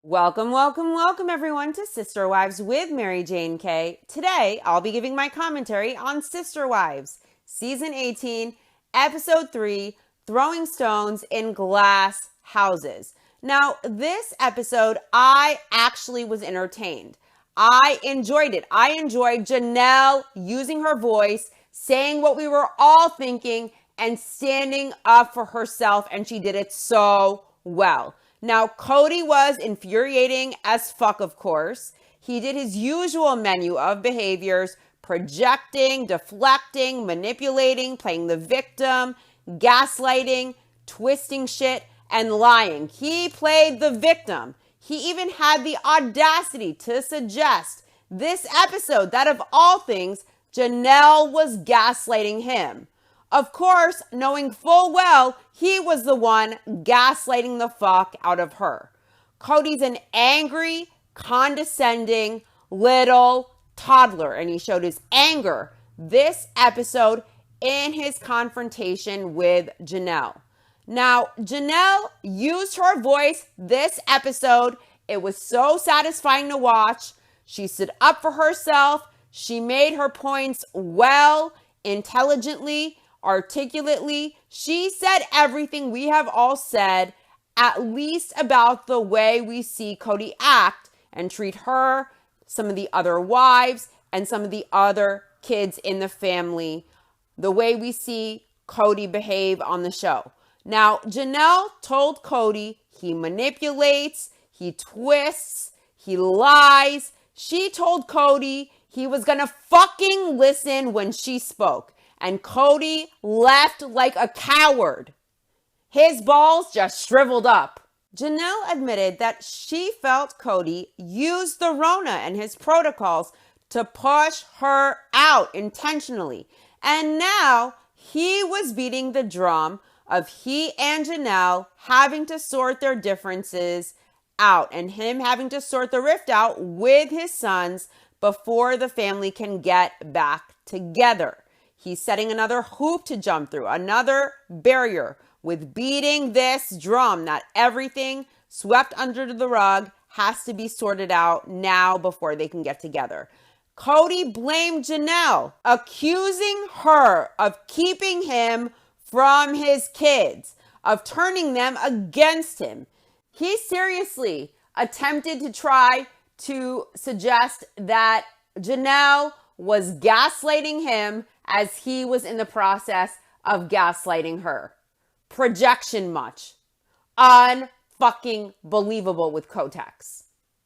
Welcome, welcome, welcome everyone to Sister Wives with Mary Jane K. Today, I'll be giving my commentary on Sister Wives, Season 18, Episode 3, Throwing Stones in Glass Houses. Now, this episode, I actually was entertained. I enjoyed it. I enjoyed Janelle using her voice, saying what we were all thinking, and standing up for herself, and she did it so well. Now, Cody was infuriating as fuck, of course. He did his usual menu of behaviors: projecting, deflecting, manipulating, playing the victim, gaslighting, twisting shit, and lying. He played the victim. He even had the audacity to suggest this episode that of all things, Janelle was gaslighting him. Of course, knowing full well he was the one gaslighting the fuck out of her. Cody's an angry, condescending little toddler, and he showed his anger this episode in his confrontation with Janelle. Now, Janelle used her voice this episode. It was so satisfying to watch. She stood up for herself. She made her points well, intelligently, articulately. She said everything we have all said, at least about the way we see Cody act and treat her, some of the other wives, and some of the other kids in the family, the way we see Cody behave on the show. Now, Janelle told Cody he manipulates, he twists, he lies. She told Cody he was gonna fucking listen when she spoke. And Cody left like a coward. His balls just shriveled up. Janelle admitted that she felt Cody used the Rona and his protocols to push her out intentionally. And now he was beating the drum of he and Janelle having to sort their differences out and him having to sort the rift out with his sons before the family can get back together. He's setting another hoop to jump through, another barrier with beating this drum that everything swept under the rug has to be sorted out now before they can get together. Cody blamed Janelle, accusing her of keeping him from his kids, of turning them against him. He seriously attempted to try to suggest that Janelle was gaslighting him as he was in the process of gaslighting her. Projection much. Unfucking believable with Kotex.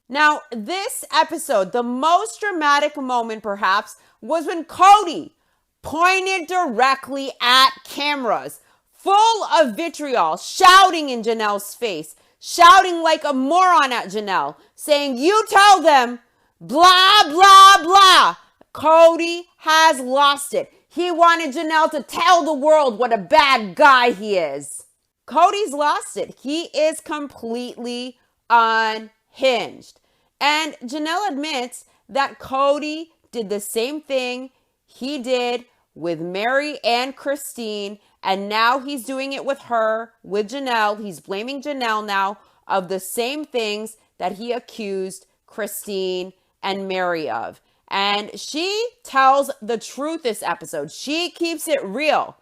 Now, this episode, the most dramatic moment perhaps, was when Cody pointed directly at cameras, full of vitriol, shouting in Janelle's face, shouting like a moron at Janelle, saying, "You tell them, blah, blah, blah." Cody has lost it. He wanted Janelle to tell the world what a bad guy he is. Cody's lost it. He is completely unhinged. And Janelle admits that Cody did the same thing he did with Mary and Christine, and now he's doing it with her, with Janelle. He's blaming Janelle now of the same things that he accused Christine and Mary of. And she tells the truth this episode. She keeps it real.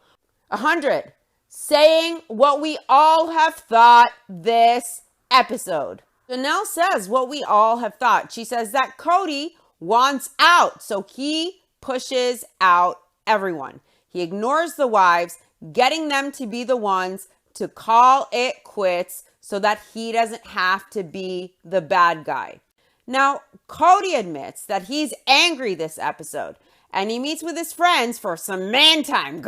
100. Saying what we all have thought this episode. Janelle says what we all have thought. She says that Cody wants out, so he pushes out everyone. He ignores the wives, getting them to be the ones to call it quits so that he doesn't have to be the bad guy. Now, Cody admits that he's angry this episode, and he meets with his friends for some man time,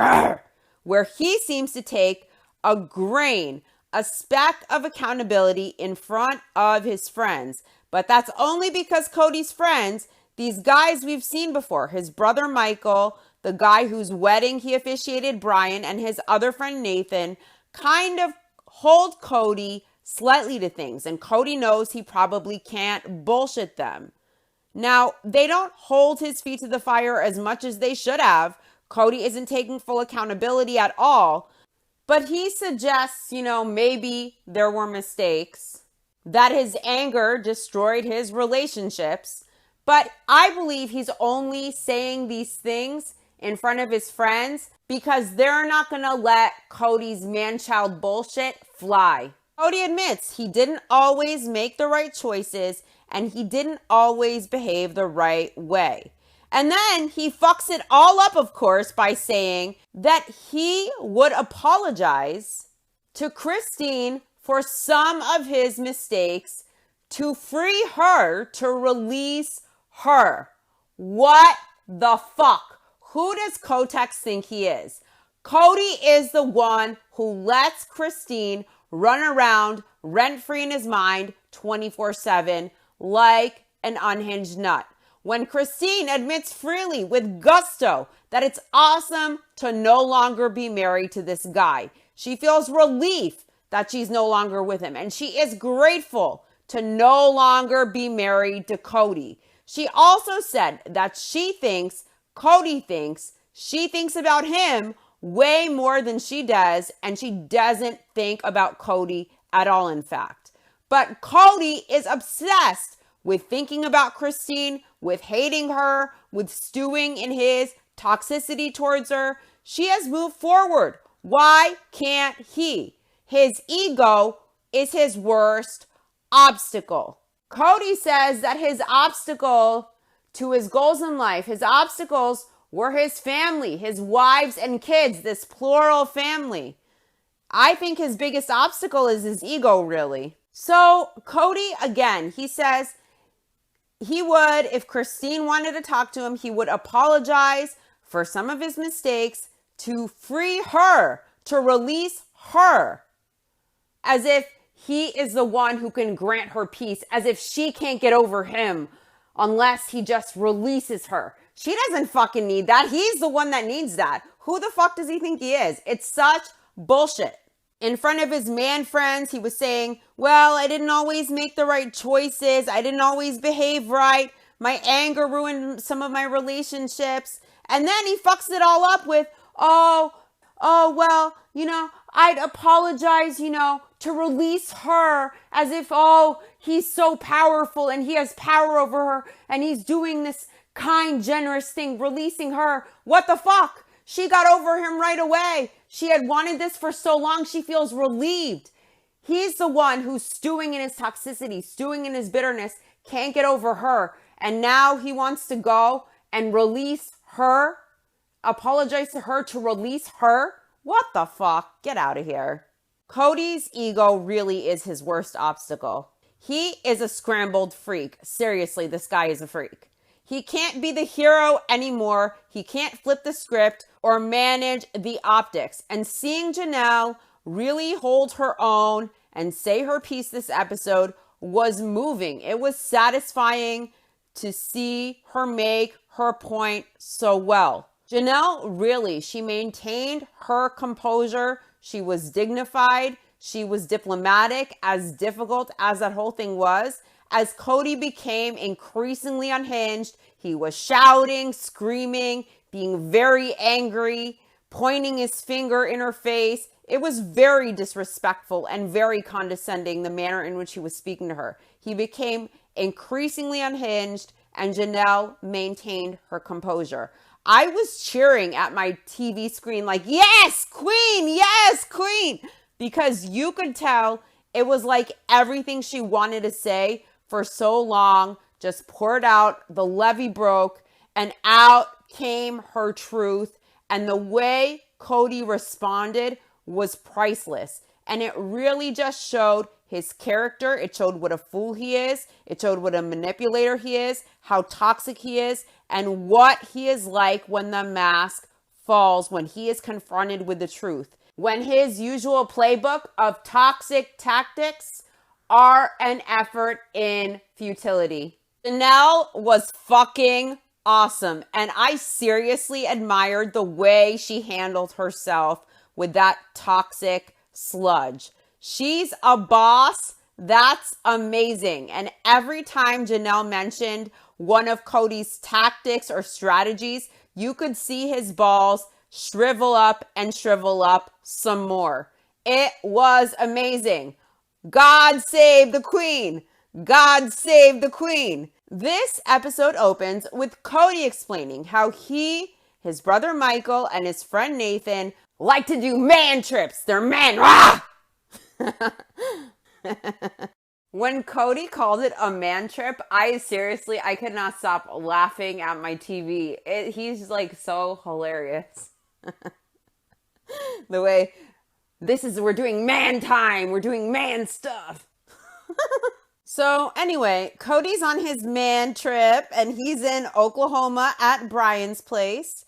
where he seems to take a grain, a speck of accountability in front of his friends. But that's only because Cody's friends, these guys we've seen before, his brother Michael, the guy whose wedding he officiated, Brian, and his other friend Nathan, kind of hold Cody slightly to things, and Cody knows he probably can't bullshit them. Now, they don't hold his feet to the fire as much as they should have. Cody isn't taking full accountability at all, but he suggests, maybe there were mistakes. that his anger destroyed his relationships. But I believe he's only saying these things in front of his friends because they're not going to let Cody's man-child bullshit fly. Cody admits he didn't always make the right choices and he didn't always behave the right way. And then he fucks it all up, of course, by saying that he would apologize to Christine for some of his mistakes to free her, to release her. What the fuck? Who does Kotex think he is? Cody is the one who lets Christine run around rent-free in his mind 24/7 like an unhinged nut. When Christine admits freely with gusto that it's awesome to no longer be married to this guy. She feels relief that she's no longer with him. And she is grateful to no longer be married to Cody. She also said that she thinks she thinks about him way more than she does. And she doesn't think about Cody at all, in fact. But Cody is obsessed with thinking about Christine, with hating her, with stewing in his toxicity towards her. She has moved forward. Why can't he? His ego is his worst obstacle. Cody says that his obstacle to his goals in life, his obstacles were his family, his wives and kids, this plural family. I think his biggest obstacle is his ego, really. So Cody, again, he says he would, if Christine wanted to talk to him, he would apologize for some of his mistakes to free her, to release her, as if he is the one who can grant her peace, as if she can't get over him unless he just releases her. She doesn't fucking need that. He's the one that needs that. Who the fuck does he think he is? It's such bullshit. In front of his man friends, he was saying, well, I didn't always make the right choices. I didn't always behave right. My anger ruined some of my relationships. And then he fucks it all up with, well, I'd apologize, to release her, as if, he's so powerful and he has power over her and he's doing this kind, generous thing, releasing her. What the fuck? She got over him right away. She had wanted this for so long. She feels relieved. He's the one who's stewing in his toxicity, stewing in his bitterness, can't get over her. And now he wants to go and release her, apologize to her to release her. What the fuck? Get out of here. Cody's ego really is his worst obstacle. He is a scrambled freak. Seriously, this guy is a freak. He can't be the hero anymore. He can't flip the script or manage the optics. And seeing Janelle really hold her own and say her piece this episode was moving. It was satisfying to see her make her point so well. Janelle really, she maintained her composure. She was dignified. She was diplomatic, as difficult as that whole thing was. As Cody became increasingly unhinged, he was shouting, screaming, being very angry, pointing his finger in her face. It was very disrespectful and very condescending, the manner in which he was speaking to her. He became increasingly unhinged, and Janelle maintained her composure. I was cheering at my TV screen like, yes, queen, because you could tell it was like everything she wanted to say for so long just poured out, the levee broke, and out came her truth. And the way Cody responded was priceless. And it really just showed his character. It showed what a fool he is. It showed what a manipulator he is, how toxic he is, and what he is like when the mask falls, when he is confronted with the truth. When his usual playbook of toxic tactics are an effort in futility. Janelle was fucking awesome. And I seriously admired the way she handled herself with that toxic sludge. She's a boss. That's amazing. And every time Janelle mentioned one of Cody's tactics or strategies, you could see his balls shrivel up and shrivel up some more. It was amazing. God save the queen. God save the queen. This episode opens with Cody explaining how he, his brother Michael, and his friend Nathan like to do man trips. They're men. Rah! When Cody called it a man trip, I could not stop laughing at my TV. He's like so hilarious. The way we're doing man time. We're doing man stuff. So anyway, Cody's on his man trip and he's in Oklahoma at Brian's place.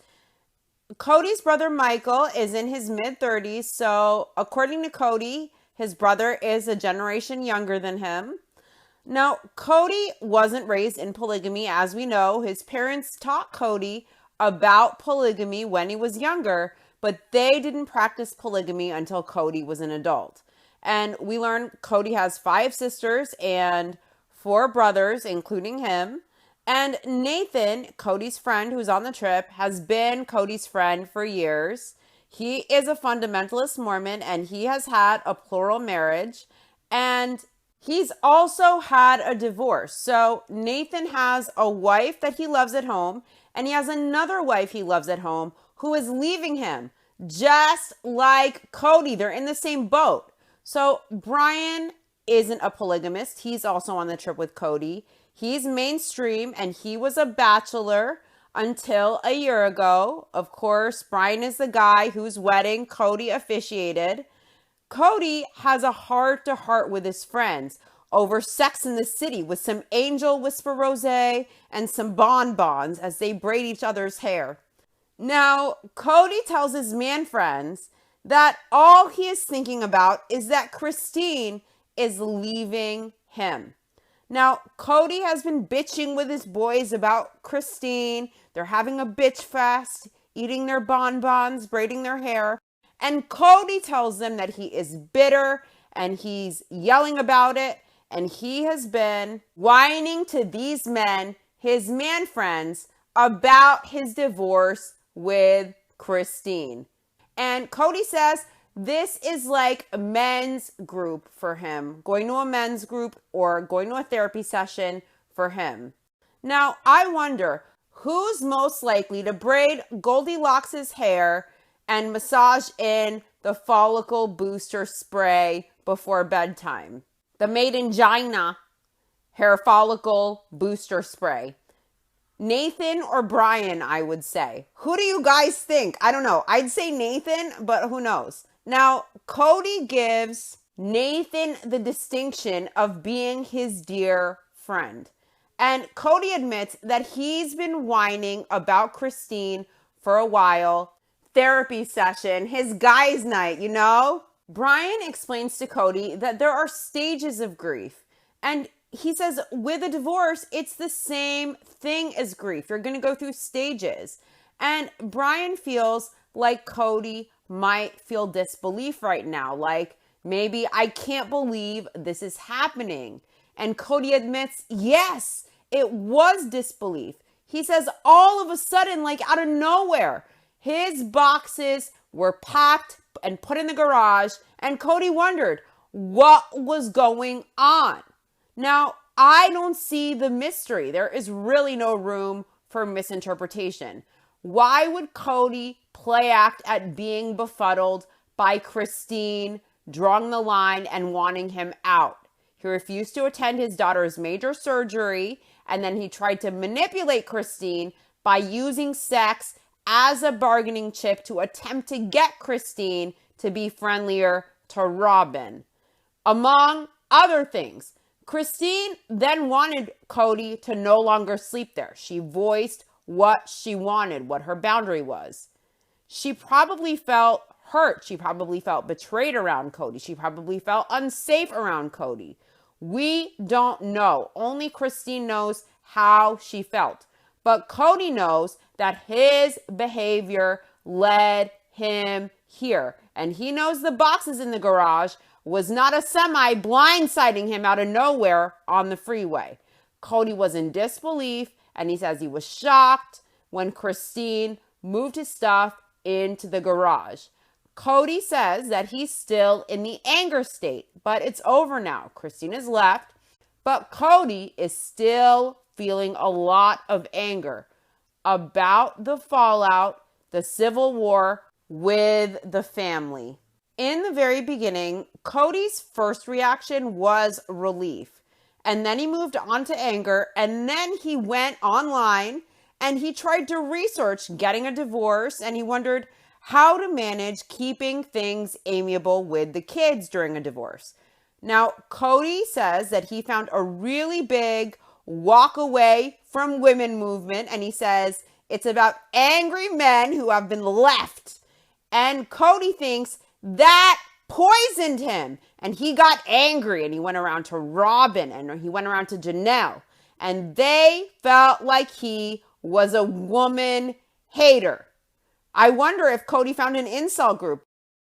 Cody's brother Michael is in his mid-30s. So according to Cody, his brother is a generation younger than him. Now, Cody wasn't raised in polygamy. As we know, his parents taught Cody about polygamy when he was younger, but they didn't practice polygamy until Cody was an adult. And we learned Cody has 5 sisters and 4 brothers, including him. And Nathan, Cody's friend who's on the trip, has been Cody's friend for years. He is a fundamentalist Mormon and he has had a plural marriage. And he's also had a divorce. So Nathan has a wife that he loves at home, and he has another wife he loves at home who is leaving him, just like Cody. They're in the same boat. So Brian isn't a polygamist. He's also on the trip with Cody. He's mainstream, and he was a bachelor until a year ago. Of course, Brian is the guy whose wedding Cody officiated. Cody has a heart-to-heart with his friends over Sex in the City with some Angel Whisper Rosé and some bonbons as they braid each other's hair. Now, Cody tells his man friends that all he is thinking about is that Christine is leaving him. Now, Cody has been bitching with his boys about Christine. They're having a bitch fest, eating their bonbons, braiding their hair. And Cody tells them that he is bitter and he's yelling about it. And he has been whining to these men, his man friends, about his divorce with Christine. And Cody says this is like a men's group for him, going to a men's group or going to a therapy session for him. Now, I wonder who's most likely to braid Goldilocks' hair and massage in the follicle booster spray before bedtime. The Made in China hair follicle booster spray. Nathan or Brian, I would say. Who do you guys think? I don't know. I'd say Nathan, but who knows? Now, Cody gives Nathan the distinction of being his dear friend. And Cody admits that he's been whining about Christine for a while. Therapy session, his guys' night, you know? Brian explains to Cody that there are stages of grief. And he says with a divorce, it's the same thing as grief. You're going to go through stages. And Brian feels like Cody might feel disbelief right now. Like, maybe I can't believe this is happening. And Cody admits, yes, it was disbelief. He says all of a sudden, like out of nowhere, his boxes were packed and put in the garage. And Cody wondered what was going on. Now, I don't see the mystery. There is really no room for misinterpretation. Why would Cody play act at being befuddled by Christine drawing the line and wanting him out? He refused to attend his daughter's major surgery, and then he tried to manipulate Christine by using sex as a bargaining chip to attempt to get Christine to be friendlier to Robin. Among other things, Christine then wanted Cody to no longer sleep there. She voiced what she wanted, what her boundary was. She probably felt hurt. She probably felt betrayed around Cody. She probably felt unsafe around Cody. We don't know. Only Christine knows how she felt. But Cody knows that his behavior led him here. And he knows the boxes in the garage was not a semi blindsiding him out of nowhere on the freeway. Cody was in disbelief, and he says he was shocked when Christine moved his stuff into the garage. Cody says that he's still in the anger state, but it's over now. Christine has left, but Cody is still feeling a lot of anger about the fallout, the civil war with the family. In the very beginning, Cody's first reaction was relief. And then he moved on to anger. And then he went online and he tried to research getting a divorce. And he wondered how to manage keeping things amiable with the kids during a divorce. Now, Cody says that he found a really big walk away from women movement. And he says it's about angry men who have been left. And Cody thinks that poisoned him. And he got angry and he went around to Robin and he went around to Janelle. And they felt like he was a woman hater. I wonder if Cody found an incel group.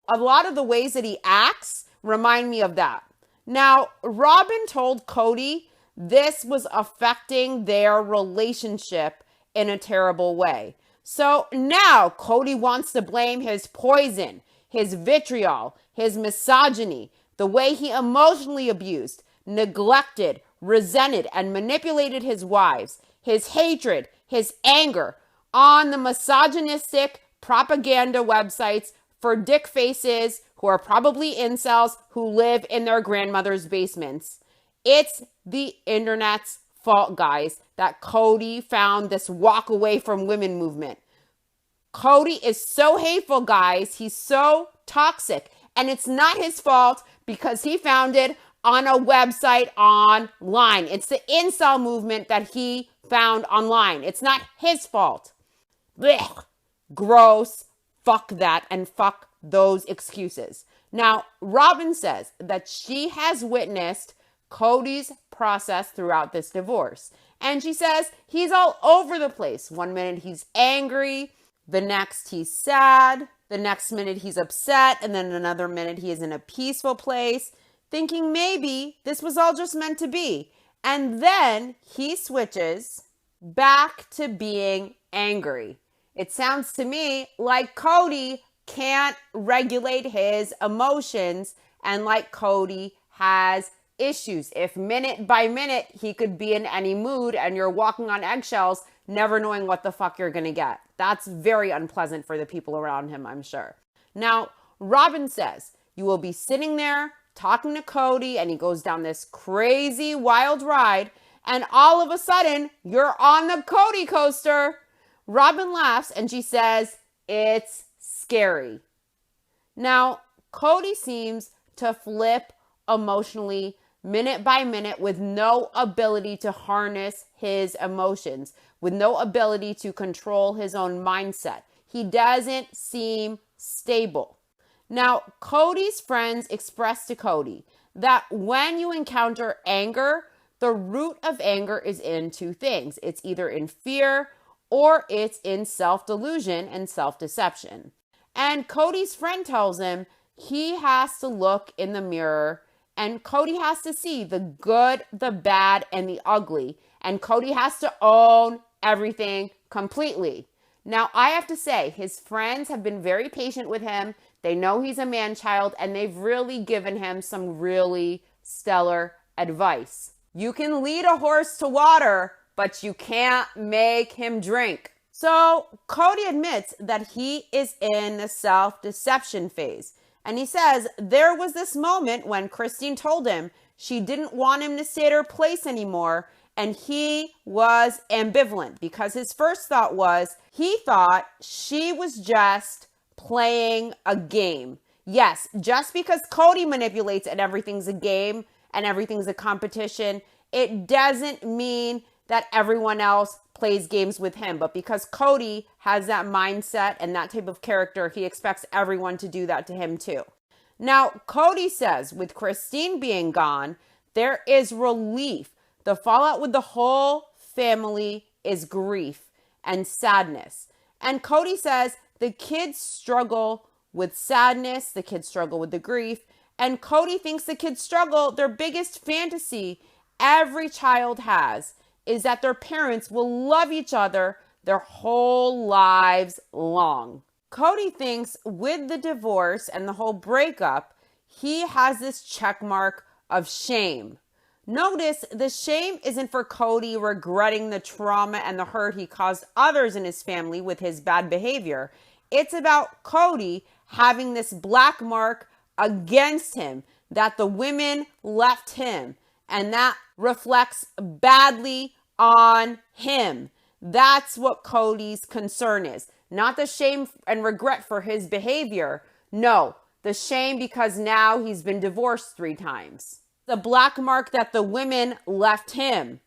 A lot of the ways that he acts remind me of that. Now, Robin told Cody this was affecting their relationship in a terrible way. So now Cody wants to blame his poison, his vitriol, his misogyny, the way he emotionally abused, neglected, resented, and manipulated his wives, his hatred, his anger on the misogynistic propaganda websites for dick faces who are probably incels who live in their grandmother's basements. It's the internet's fault, guys, that Cody found this walk away from women movement. Cody is so hateful, guys. He's so toxic. And it's not his fault because he found it on a website online. It's the incel movement that he found online. It's not his fault. Blech. Gross. Fuck that and fuck those excuses. Now, Robin says that she has witnessed Cody's process throughout this divorce. And she says he's all over the place. One minute he's angry, the next he's sad, the next minute he's upset, and then another minute he is in a peaceful place, thinking maybe this was all just meant to be. And then he switches back to being angry. It sounds to me like Cody can't regulate his emotions and like Cody has issues. If minute by minute he could be in any mood and you're walking on eggshells, never knowing what the fuck you're going to get. That's very unpleasant for the people around him, I'm sure. Now, Robin says you will be sitting there talking to Cody and he goes down this crazy wild ride and all of a sudden you're on the Cody coaster. Robin laughs and she says, it's scary. Now, Cody seems to flip emotionally minute by minute with no ability to harness his emotions, with no ability to control his own mindset. He doesn't seem stable. Now, Cody's friends expressed to Cody that when you encounter anger, the root of anger is in two things. It's either in fear or it's in self-delusion and self-deception. And Cody's friend tells him he has to look in the mirror and Cody has to see the good, the bad, and the ugly. And Cody has to own everything completely. Now, I have to say, his friends have been very patient with him. They know he's a man-child, and they've really given him some really stellar advice. You can lead a horse to water, but you can't make him drink. So Cody admits that he is in the self-deception phase. And he says there was this moment when Christine told him she didn't want him to stay at her place anymore. And he was ambivalent because his first thought was he thought she was just playing a game. Yes, just because Cody manipulates and everything's a game and everything's a competition, it doesn't mean that everyone else plays games with him. But because Cody has that mindset and that type of character, he expects everyone to do that to him too. Now, Cody says with Christine being gone, there is relief. The fallout with the whole family is grief and sadness. And Cody says the kids struggle with sadness, the kids struggle with the grief, and Cody thinks the kids struggle, their biggest fantasy every child has is that their parents will love each other their whole lives long. Cody thinks with the divorce and the whole breakup, he has this check mark of shame. Notice the shame isn't for Cody regretting the trauma and the hurt he caused others in his family with his bad behavior. It's about Cody having this black mark against him that the women left him, and that reflects badly on him. That's what Cody's concern is. Not the shame and regret for his behavior. No, the shame because now he's been divorced 3 times. The black mark that the women left him.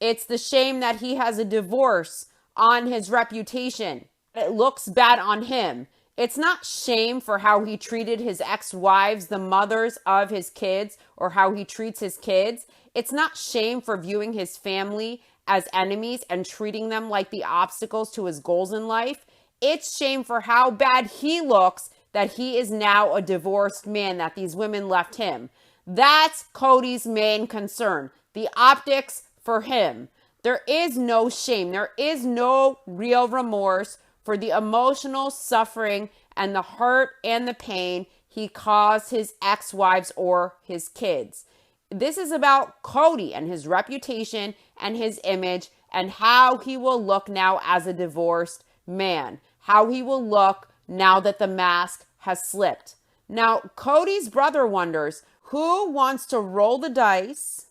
It's the shame that he has a divorce on his reputation. It looks bad on him. It's not shame for how he treated his ex-wives, the mothers of his kids, or how he treats his kids. It's not shame for viewing his family as enemies and treating them like the obstacles to his goals in life. It's shame for how bad he looks that he is now a divorced man, that these women left him. That's Cody's main concern. The optics for him. There is no shame. There is no real remorse for the emotional suffering and the hurt and the pain he caused his ex-wives or his kids. This is about Cody and his reputation and his image and how he will look now as a divorced man. How he will look now that the mask has slipped. Now, Cody's brother wonders who wants to roll the dice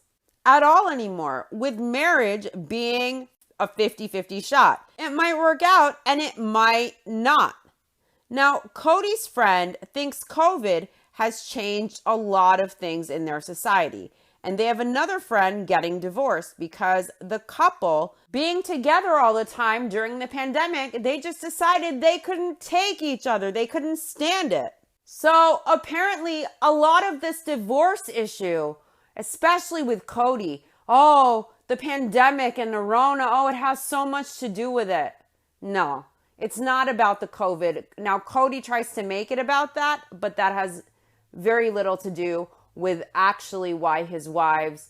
at all anymore with marriage being a 50-50 shot. It might work out and it might not. Now, Cody's friend thinks COVID has changed a lot of things in their society. And they have another friend getting divorced because the couple being together all the time during the pandemic, they just decided they couldn't take each other. They couldn't stand it. So apparently a lot of this divorce issue, especially with Cody, the pandemic and the Rona, it has so much to do with it. No, it's not about the COVID. Now, Cody tries to make it about that, but that has very little to do with actually why his wives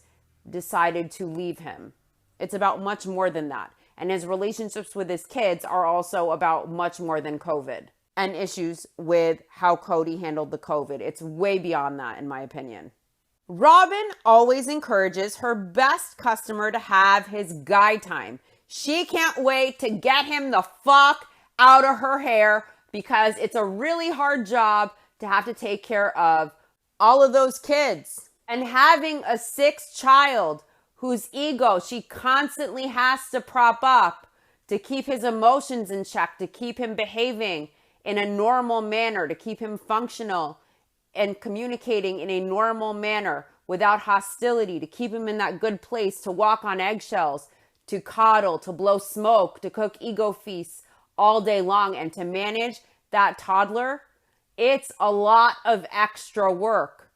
decided to leave him. It's about much more than that. And his relationships with his kids are also about much more than COVID and issues with how Cody handled the COVID. It's way beyond that, in my opinion. Robin always encourages her best customer to have his guy time. She can't wait to get him the fuck out of her hair because it's a really hard job to have to take care of all of those kids. And having a 6th child whose ego she constantly has to prop up to keep his emotions in check, to keep him behaving in a normal manner, to keep him functional and communicating in a normal manner without hostility, to keep him in that good place, to walk on eggshells, to coddle, to blow smoke, to cook ego feasts all day long, and to manage that toddler. It's a lot of extra work.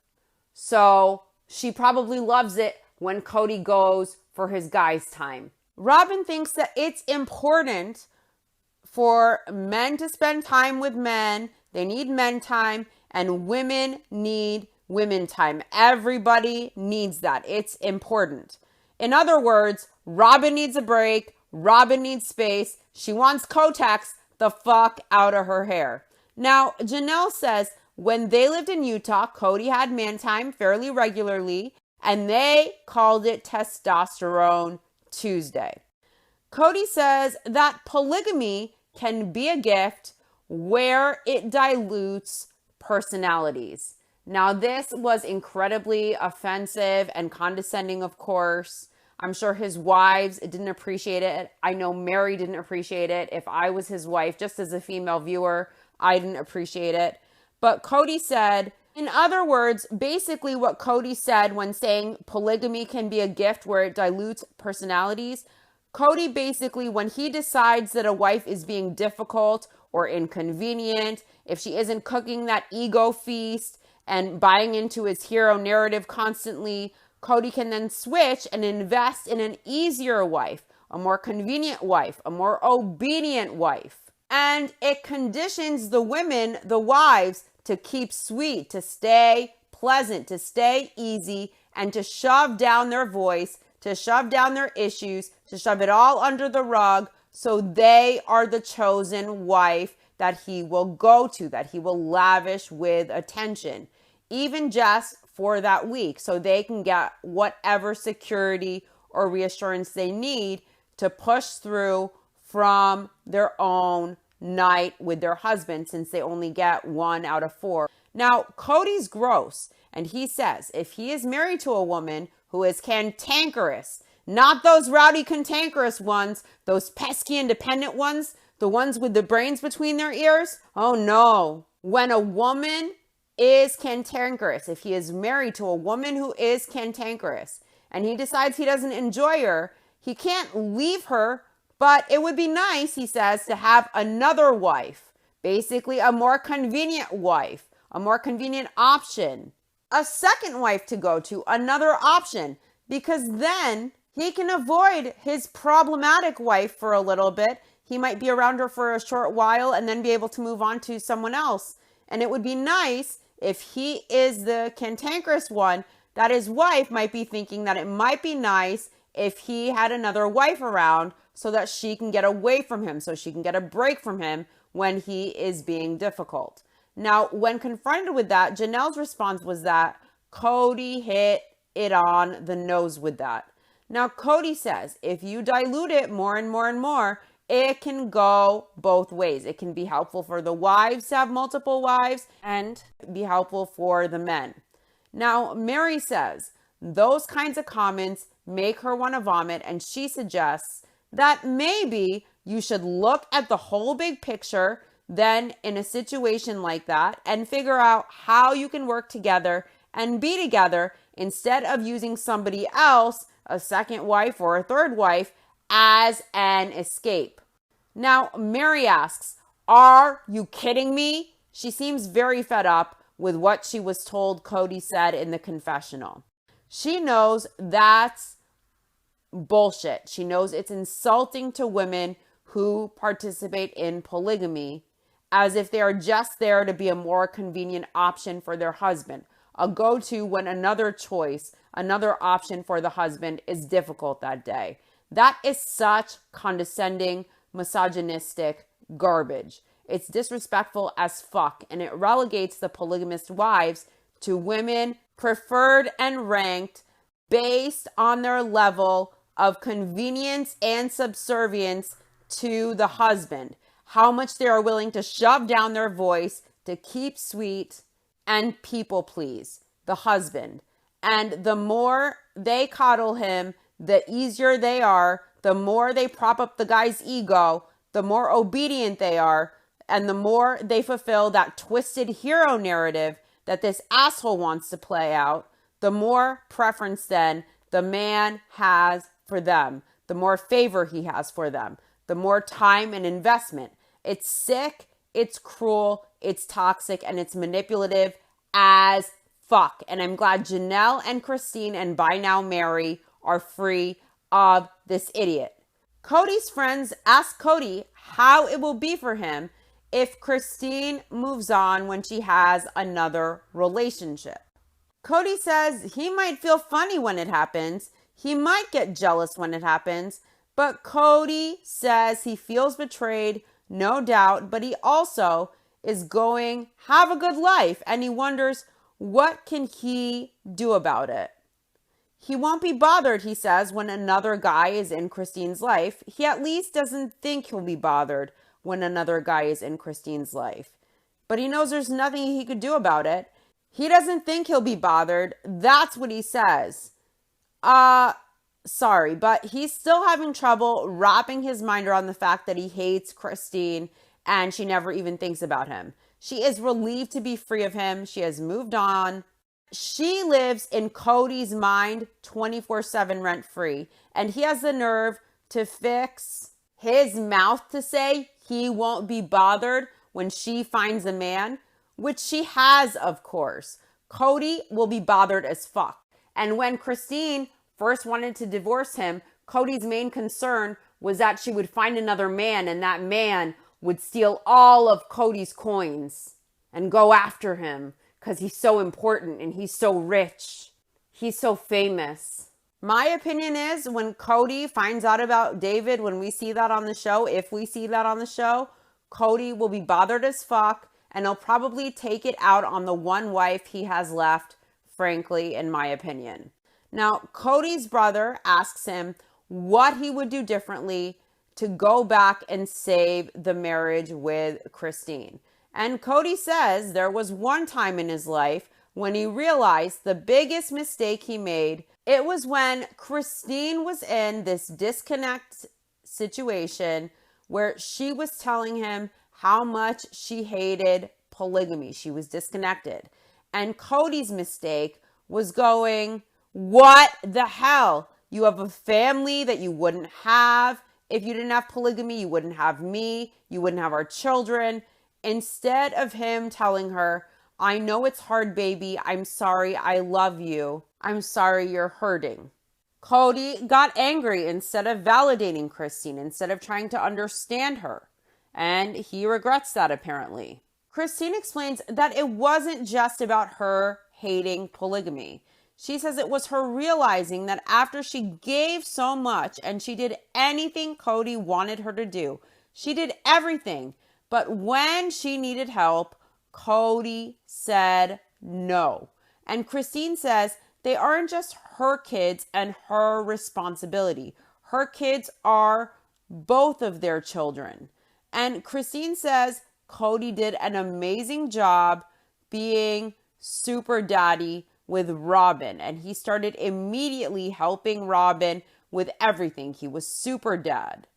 So she probably loves it when Cody goes for his guys' time. Robin thinks that it's important for men to spend time with men. They need men time, and women need women time. Everybody needs that. It's important. In other words, Robin needs a break. Robin needs space. She wants Kotex the fuck out of her hair. Now, Janelle says when they lived in Utah, Cody had man time fairly regularly, and they called it Testosterone Tuesday. Cody says that polygamy can be a gift where it dilutes personalities. Now, this was incredibly offensive and condescending, of course. I'm sure his wives didn't appreciate it. I know Mary didn't appreciate it. If I was his wife, just as a female viewer, I didn't appreciate it. But Cody said, in other words, basically what Cody said when saying polygamy can be a gift where it dilutes personalities, Cody basically, when he decides that a wife is being difficult or inconvenient, if she isn't cooking that ego feast and buying into his hero narrative constantly, Cody can then switch and invest in an easier wife, a more convenient wife, a more obedient wife. And it conditions the women, the wives, to keep sweet, to stay pleasant, to stay easy, and to shove down their voice, to shove down their issues, to shove it all under the rug so they are the chosen wife that he will go to, that he will lavish with attention, even just for that week, so they can get whatever security or reassurance they need to push through from their own night with their husband, since they only get 1 out of 4. Now, Cody's gross, and he says if he is married to a woman who is cantankerous, not those rowdy cantankerous ones, those pesky independent ones, the ones with the brains between their ears. Oh no. When a woman is cantankerous, if he is married to a woman who is cantankerous and he decides he doesn't enjoy her, he can't leave her, but it would be nice, he says, to have another wife, basically a more convenient wife, a more convenient option, a second wife to go to, another option, because then he can avoid his problematic wife for a little bit. He might be around her for a short while and then be able to move on to someone else. And it would be nice if he is the cantankerous one, that his wife might be thinking that it might be nice if he had another wife around so that she can get away from him, so she can get a break from him when he is being difficult. Now, when confronted with that, Janelle's response was that Cody hit it on the nose with that. Now, Cody says if you dilute it more and more and more, it can go both ways. It can be helpful for the wives to have multiple wives and be helpful for the men. Now, Mary says those kinds of comments make her want to vomit, and she suggests that maybe you should look at the whole big picture then in a situation like that and figure out how you can work together and be together instead of using somebody else, a second wife or a third wife, as an escape. Now, Mary asks, are you kidding me? She seems very fed up with what she was told Cody said in the confessional. She knows that's bullshit. She knows it's insulting to women who participate in polygamy, as if they are just there to be a more convenient option for their husband, a go-to when another choice, another option for the husband is difficult that day. That is such condescending, misogynistic garbage. It's disrespectful as fuck, and it relegates the polygamist wives to women preferred and ranked based on their level of convenience and subservience to the husband, how much they are willing to shove down their voice to keep sweet and people please the husband. And the more they coddle him, the easier they are, the more they prop up the guy's ego, the more obedient they are, and the more they fulfill that twisted hero narrative that this asshole wants to play out, the more preference then the man has for them, the more favor he has for them, the more time and investment. It's sick, it's cruel, it's toxic, and it's manipulative as fuck. And I'm glad Janelle and Christine and by now Mary are free of this idiot. Cody's friends ask Cody how it will be for him if Christine moves on when she has another relationship. Cody says he might feel funny when it happens. He might get jealous when it happens, but Cody says he feels betrayed, no doubt, but he also is going have a good life, and he wonders what can he do about it. He won't be bothered, he says, when another guy is in Christine's life. He at least doesn't think he'll be bothered when another guy is in Christine's life. But he knows there's nothing he could do about it. He doesn't think he'll be bothered. That's what he says. Sorry, but he's still having trouble wrapping his mind around the fact that he hates Christine and she never even thinks about him. She is relieved to be free of him. She has moved on. She lives in Cody's mind 24/7 rent-free, and he has the nerve to fix his mouth to say he won't be bothered when she finds a man, which she has, of course. Cody will be bothered as fuck. And when Christine first wanted to divorce him, Cody's main concern was that she would find another man, and that man would steal all of Cody's coins and go after him because he's so important and he's so rich. He's so famous. My opinion is when Cody finds out about David, when we see that on the show, if we see that on the show, Cody will be bothered as fuck, and he'll probably take it out on the one wife he has left, frankly, in my opinion. Now, Cody's brother asks him what he would do differently to go back and save the marriage with Christine. And Cody says there was one time in his life when he realized the biggest mistake he made. It was when Christine was in this disconnect situation where she was telling him how much she hated polygamy. She was disconnected. And Cody's mistake was going, what the hell? You have a family that you wouldn't have. If you didn't have polygamy, you wouldn't have me. You wouldn't have our children. Instead of him telling her, I know it's hard, baby. I'm sorry. I love you. I'm sorry you're hurting. Cody got angry instead of validating Christine, instead of trying to understand her. And he regrets that apparently. Christine explains that it wasn't just about her hating polygamy. She says it was her realizing that after she gave so much and she did anything Cody wanted her to do, she did everything. But when she needed help, Cody said no. And Christine says they aren't just her kids and her responsibility. Her kids are both of their children. And Christine says Cody did an amazing job being super daddy with Robin. And he started immediately helping Robin with everything. He was super dad.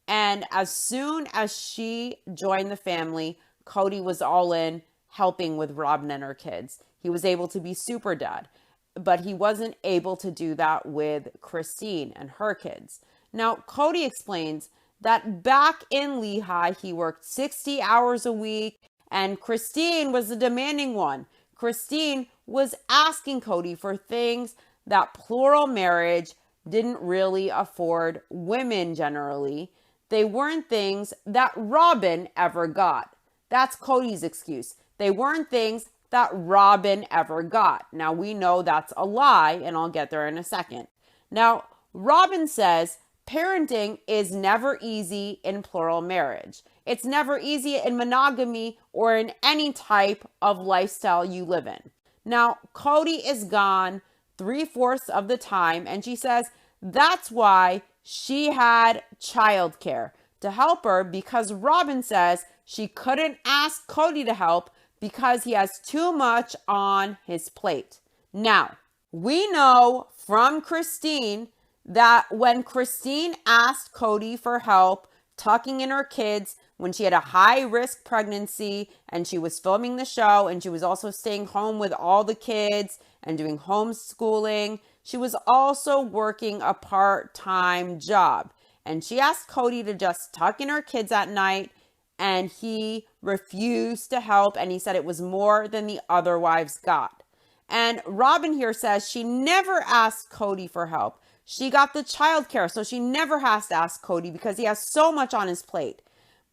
And as soon as she joined the family, Cody was all in helping with Robin and her kids. He was able to be super dad, but he wasn't able to do that with Christine and her kids. Now, Cody explains that back in Lehigh, he worked 60 hours a week, and Christine was the demanding one. Christine was asking Cody for things that plural marriage didn't really afford women generally. They weren't things that Robin ever got. That's Cody's excuse. They weren't things that Robin ever got. Now, we know that's a lie, and I'll get there in a second. Now, Robin says parenting is never easy in plural marriage. It's never easy in monogamy or in any type of lifestyle you live in. Now, Cody is gone 3/4 of the time, and she says that's why she had childcare to help her, because Robin says she couldn't ask Cody to help because he has too much on his plate. Now, we know from Christine that when Christine asked Cody for help tucking in her kids when she had a high-risk pregnancy and she was filming the show and she was also staying home with all the kids and doing homeschooling, she was also working a part-time job. And she asked Cody to just tuck in her kids at night, and he refused to help, and he said it was more than the other wives got. And Robin here says she never asked Cody for help. She got the childcare, so she never has to ask Cody because he has so much on his plate.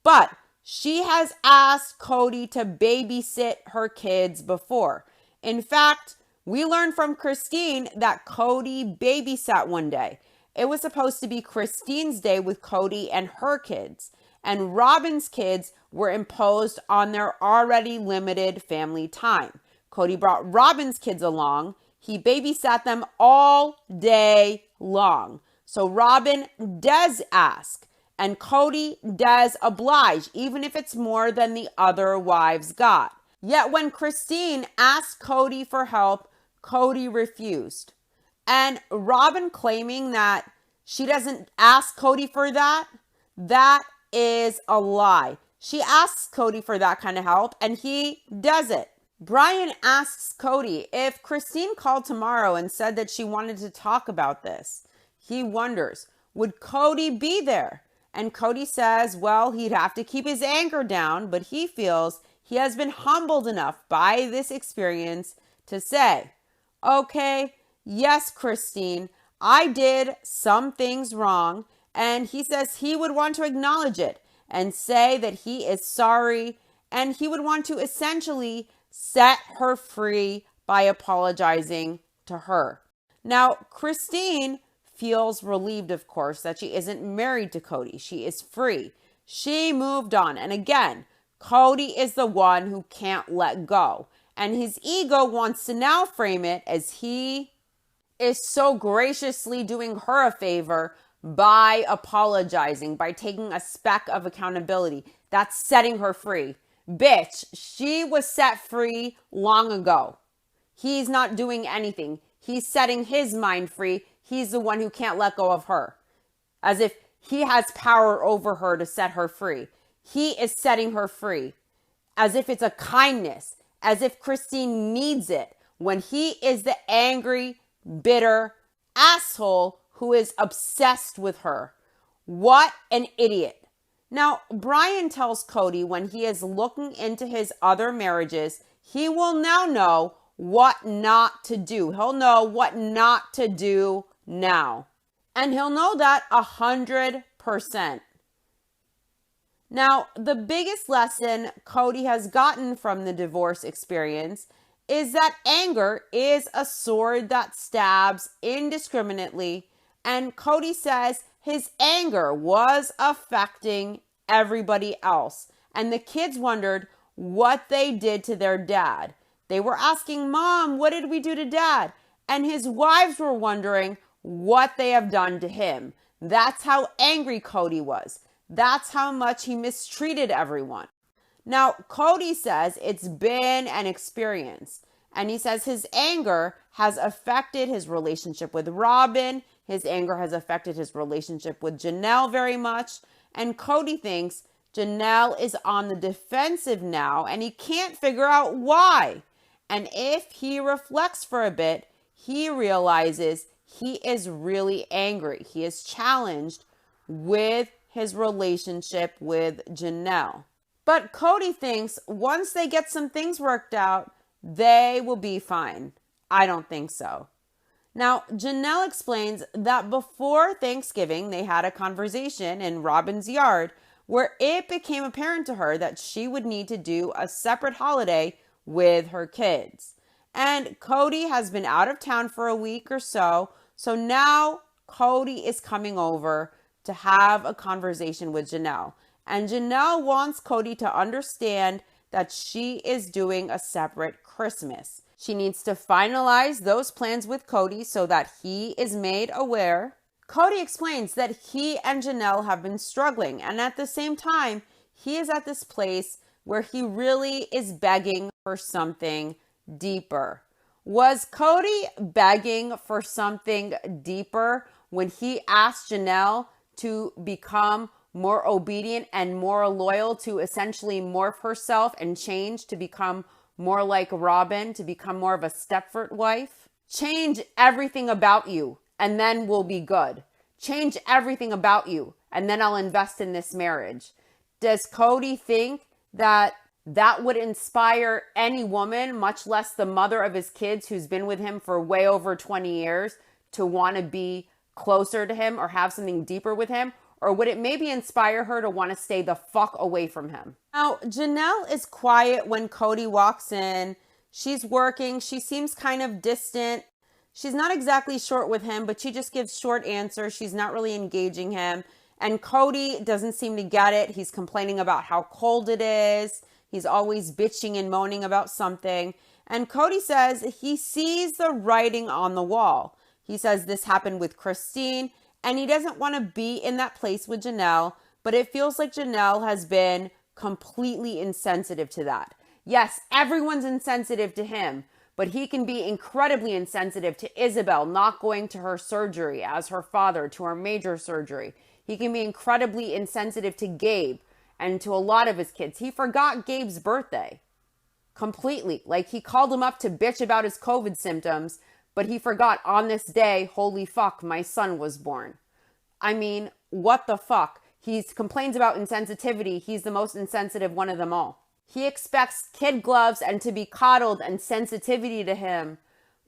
But she has asked Cody to babysit her kids before. In fact, we learned from Christine that Cody babysat one day. It was supposed to be Christine's day with Cody and her kids. And Robin's kids were imposed on their already limited family time. Cody brought Robin's kids along. He babysat them all day long. So Robin does ask, and Cody does oblige, even if it's more than the other wives got. Yet when Christine asked Cody for help, Cody refused. And Robin claiming that she doesn't ask Cody for that, that is a lie. She asks Cody for that kind of help, and he does it. Brian asks Cody if Christine called tomorrow and said that she wanted to talk about this. He wonders, would Cody be there? And Cody says, well, he'd have to keep his anger down, but he feels he has been humbled enough by this experience to say, okay, yes, Christine, I did some things wrong. And he says he would want to acknowledge it and say that he is sorry. And he would want to essentially set her free by apologizing to her. Now, Christine feels relieved, of course, that she isn't married to Cody. She is free. She moved on. And again, Cody is the one who can't let go. And his ego wants to now frame it as he is so graciously doing her a favor by apologizing, by taking a speck of accountability. That's setting her free. Bitch, she was set free long ago. He's not doing anything. He's setting his mind free. He's the one who can't let go of her. As if he has power over her to set her free. He is setting her free. As if it's a kindness. As if Christine needs it. When he is the angry, bitter asshole who is obsessed with her. What an idiot. Now, Brian tells Cody when he is looking into his other marriages, he will now know what not to do. He'll know what not to do now. And he'll know that 100%. Now, the biggest lesson Cody has gotten from the divorce experience is that anger is a sword that stabs indiscriminately. And Cody says his anger was affecting everybody else. And the kids wondered what they did to their dad. They were asking, Mom, what did we do to Dad? And his wives were wondering what they have done to him. That's how angry Cody was. That's how much he mistreated everyone. Now, Cody says it's been an experience. And he says his anger has affected his relationship with Robin. His anger has affected his relationship with Janelle very much. And Cody thinks Janelle is on the defensive now and he can't figure out why. And if he reflects for a bit, he realizes he is really angry. He is challenged with his relationship with Janelle. But Cody thinks once they get some things worked out, they will be fine. I don't think so. Now, Janelle explains that before Thanksgiving, they had a conversation in Robin's yard where it became apparent to her that she would need to do a separate holiday with her kids. And Cody has been out of town for a week or so. So now Cody is coming over to have a conversation with Janelle. And Janelle wants Cody to understand that she is doing a separate Christmas. She needs to finalize those plans with Cody so that he is made aware. Cody explains that he and Janelle have been struggling. And at the same time, he is at this place where he really is begging for something deeper. Was Cody begging for something deeper when he asked Janelle to become more obedient and more loyal, to essentially morph herself and change to become more like Robin, to become more of a Stepford wife? Change everything about you and then we'll be good. Change everything about you and then I'll invest in this marriage. Does Cody think that would inspire any woman, much less the mother of his kids who's been with him for way over 20 years, to want to be closer to him or have something deeper with him? Or would it maybe inspire her to want to stay the fuck away from him? Now, Janelle is quiet when Cody walks in. She's working. She seems kind of distant. She's not exactly short with him, but she just gives short answers. She's not really engaging him. And Cody doesn't seem to get it. He's complaining about how cold it is. He's always bitching and moaning about something. And Cody says he sees the writing on the wall. He says this happened with Christine, and he doesn't want to be in that place with Janelle, but it feels like Janelle has been completely insensitive to that. Yes, everyone's insensitive to him, but he can be incredibly insensitive to Isabel not going to her surgery as her father, to her major surgery. He can be incredibly insensitive to Gabe and to a lot of his kids. He forgot Gabe's birthday completely. Like, he called him up to bitch about his COVID symptoms, but he forgot on this day, holy fuck, my son was born. I mean, what the fuck? He complains about insensitivity. He's the most insensitive one of them all. He expects kid gloves and to be coddled and sensitivity to him.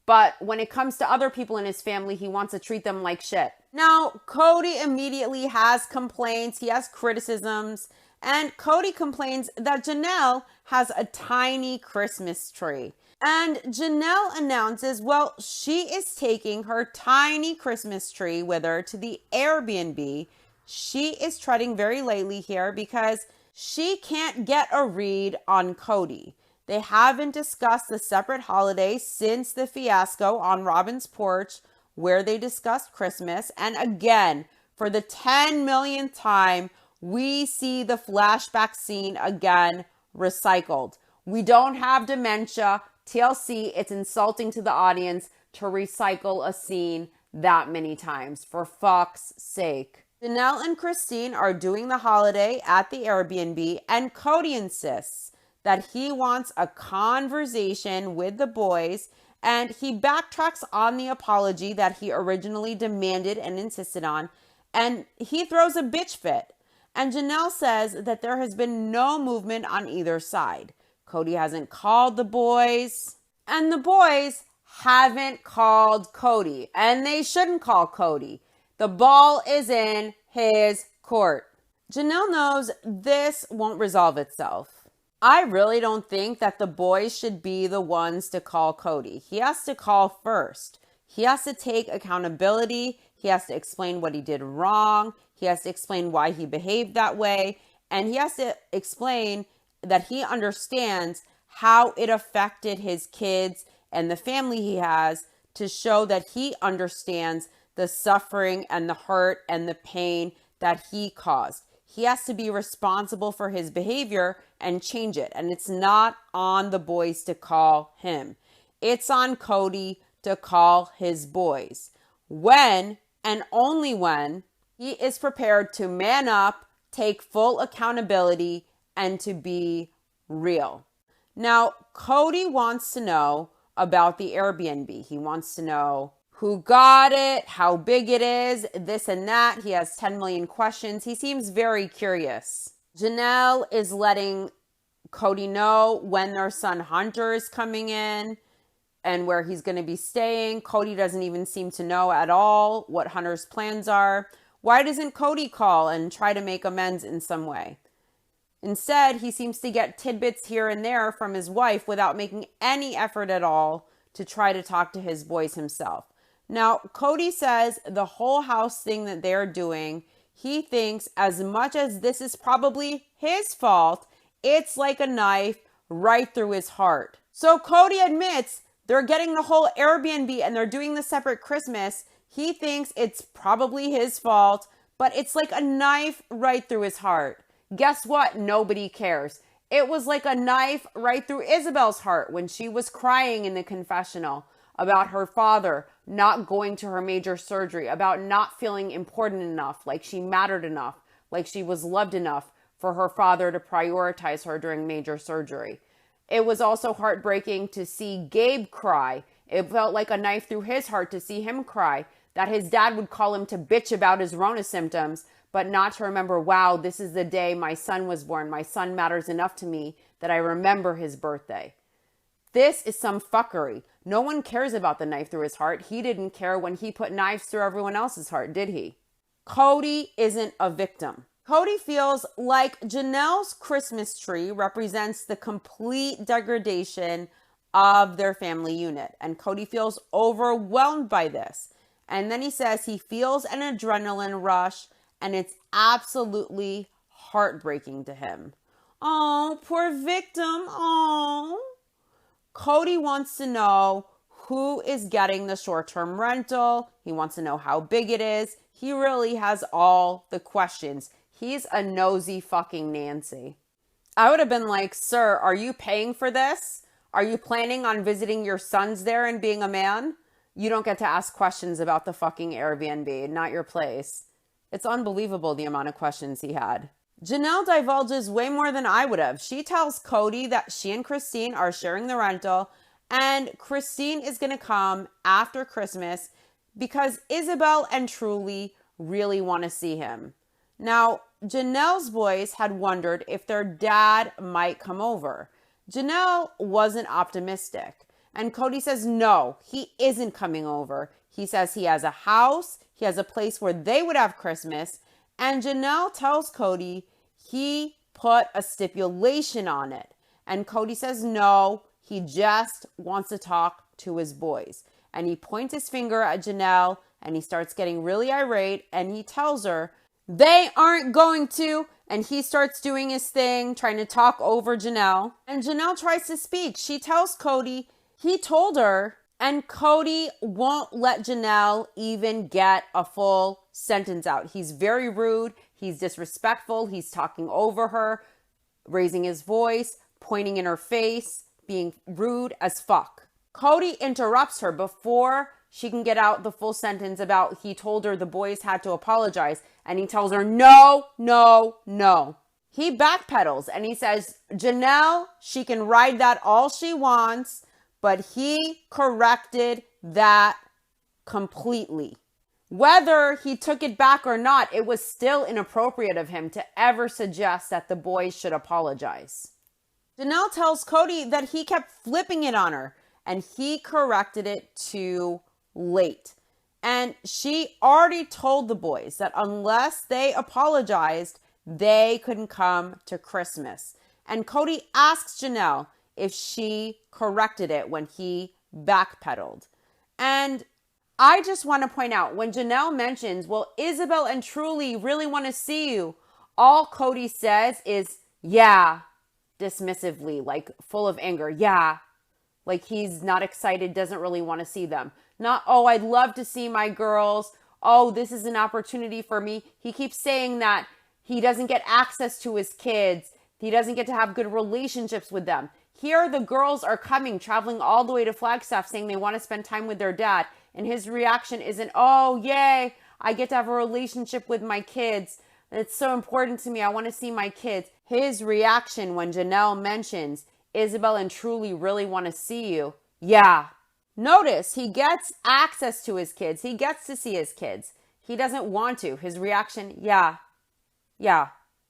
But when it comes to other people in his family, he wants to treat them like shit. Now, Cody immediately has complaints. He has criticisms. And Cody complains that Janelle has a tiny Christmas tree. And Janelle announces, well, she is taking her tiny Christmas tree with her to the Airbnb she is treading very lightly here because she can't get a read on Cody. They haven't discussed the separate holiday since the fiasco on Robin's porch where they discussed Christmas. And again, for the 10 millionth time, we see the flashback scene again recycled. We don't have dementia. TLC, it's insulting to the audience to recycle a scene that many times. For fuck's sake. Janelle and Christine are doing the holiday at the Airbnb, and Cody insists that he wants a conversation with the boys, and he backtracks on the apology that he originally demanded and insisted on, and he throws a bitch fit. And Janelle says that there has been no movement on either side. Cody hasn't called the boys, and the boys haven't called Cody, and they shouldn't call Cody. The ball is in his court. Janelle knows this won't resolve itself. I really don't think that the boys should be the ones to call Cody. He has to call first. He has to take accountability. He has to explain what he did wrong. He has to explain why he behaved that way. And he has to explain that he understands how it affected his kids and the family he has, to show that he understands the suffering and the hurt and the pain that he caused. He has to be responsible for his behavior and change it. And it's not on the boys to call him. It's on Cody to call his boys. When, and only when, he is prepared to man up, take full accountability, and to be real. Now, Cody wants to know about the Airbnb. He wants to know who got it, how big it is, this and that. He has 10 million questions. He seems very curious. Janelle is letting Cody know when their son Hunter is coming in and where he's going to be staying. Cody doesn't even seem to know at all what Hunter's plans are. Why doesn't Cody call and try to make amends in some way? Instead, he seems to get tidbits here and there from his wife without making any effort at all to try to talk to his boys himself. Now, Cody says the whole house thing that they're doing, he thinks as much as this is probably his fault, it's like a knife right through his heart. So Cody admits they're getting the whole Airbnb and they're doing the separate Christmas. He thinks it's probably his fault, but it's like a knife right through his heart. Guess what? Nobody cares. It was like a knife right through Isabel's heart when she was crying in the confessional about her father not going to her major surgery, about not feeling important enough, like she mattered enough, like she was loved enough for her father to prioritize her during major surgery. It was also heartbreaking to see Gabe cry. It felt like a knife through his heart to see him cry, that his dad would call him to bitch about his Rona symptoms, but not to remember, wow, this is the day my son was born. My son matters enough to me that I remember his birthday. This is some fuckery. No one cares about the knife through his heart. He didn't care when he put knives through everyone else's heart, did he? Cody isn't a victim. Cody feels like Janelle's Christmas tree represents the complete degradation of their family unit. And Cody feels overwhelmed by this. And then he says he feels an adrenaline rush and it's absolutely heartbreaking to him. Oh, poor victim. Oh. Cody wants to know who is getting the short-term rental. He wants to know how big it is. He really has all the questions. He's a nosy fucking Nancy. I would have been like, sir, are you paying for this? Are you planning on visiting your sons there and being a man? You don't get to ask questions about the fucking Airbnb, not your place. It's unbelievable the amount of questions he had. Janelle divulges way more than I would have. She tells Cody that she and Christine are sharing the rental and Christine is going to come after Christmas because Isabel and Truly really want to see him. Now, Janelle's boys had wondered if their dad might come over. Janelle wasn't optimistic. And Cody says, no, he isn't coming over. He says he has a house. He has a place where they would have Christmas. And Janelle tells Cody he put a stipulation on it. And Cody says, no, he just wants to talk to his boys. And he points his finger at Janelle and he starts getting really irate. And he tells her They aren't going to. And he starts doing his thing, trying to talk over Janelle. And Janelle tries to speak. She tells Cody he told her, and Cody won't let Janelle even get a full sentence out. He's very rude. He's disrespectful. He's talking over her, raising his voice, pointing in her face, being rude as fuck. Cody interrupts her before she can get out the full sentence about he told her the boys had to apologize. And he tells her, no, no, no. He backpedals and he says, Janelle, she can ride that all she wants, but he corrected that completely. Whether he took it back or not, it was still inappropriate of him to ever suggest that the boys should apologize. Janelle tells Cody that he kept flipping it on her and he corrected it too late. And she already told the boys that unless they apologized, they couldn't come to Christmas. And Cody asks Janelle if she corrected it when he backpedaled. And I just want to point out, when Janelle mentions, well, Isabel and Truly really want to see you, all Cody says is, yeah, dismissively, like full of anger. Yeah, like he's not excited, doesn't really want to see them. Not, oh, I'd love to see my girls. Oh, this is an opportunity for me. He keeps saying that he doesn't get access to his kids. He doesn't get to have good relationships with them. Here the girls are coming, traveling all the way to Flagstaff, saying they want to spend time with their dad. And his reaction isn't, oh, yay, I get to have a relationship with my kids. It's so important to me. I want to see my kids. His reaction when Janelle mentions, Isabel and Truly really want to see you. Yeah. Notice he gets access to his kids. He gets to see his kids. He doesn't want to. His reaction, yeah.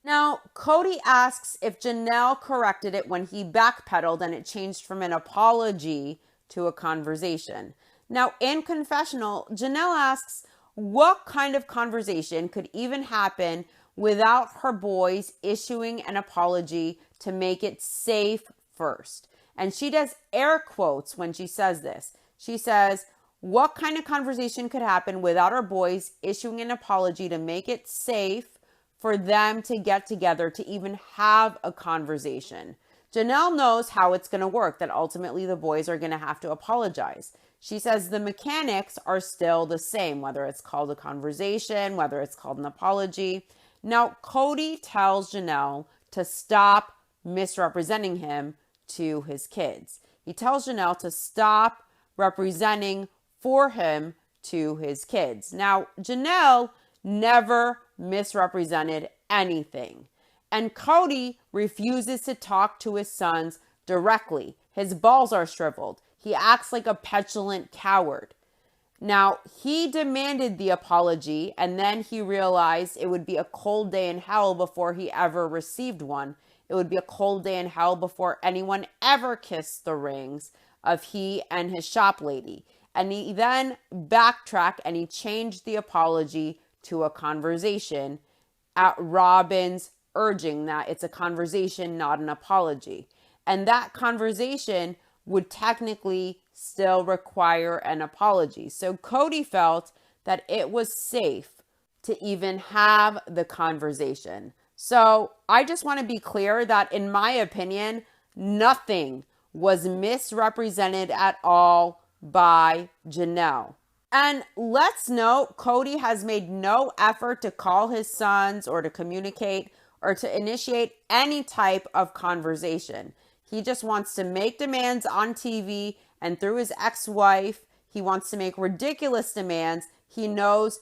Now, Cody asks if Janelle corrected it when he backpedaled and it changed from an apology to a conversation. Now, in confessional, Janelle asks what kind of conversation could even happen without her boys issuing an apology to make it safe first. And she does air quotes when she says this. She says, what kind of conversation could happen without our boys issuing an apology to make it safe for them to get together to even have a conversation? Janelle knows how it's going to work, that ultimately the boys are going to have to apologize. She says the mechanics are still the same, whether it's called a conversation, whether it's called an apology. Now, Cody tells Janelle to stop misrepresenting him to his kids. He tells Janelle to stop representing for him to his kids. Now, Janelle never misrepresented anything. And Cody refuses to talk to his sons directly. His balls are shriveled. He acts like a petulant coward. Now, he demanded the apology, and then he realized it would be a cold day in hell before he ever received one. It would be a cold day in hell before anyone ever kissed the rings of he and his shop lady. And he then backtracked and he changed the apology to a conversation at Robin's urging that it's a conversation, not an apology. And that conversation would technically still require an apology. So Cody felt that it was safe to even have the conversation. So I just want to be clear that in my opinion, nothing was misrepresented at all by Janelle. And let's note, Cody has made no effort to call his sons or to communicate or to initiate any type of conversation. He just wants to make demands on TV, and through his ex-wife, he wants to make ridiculous demands he knows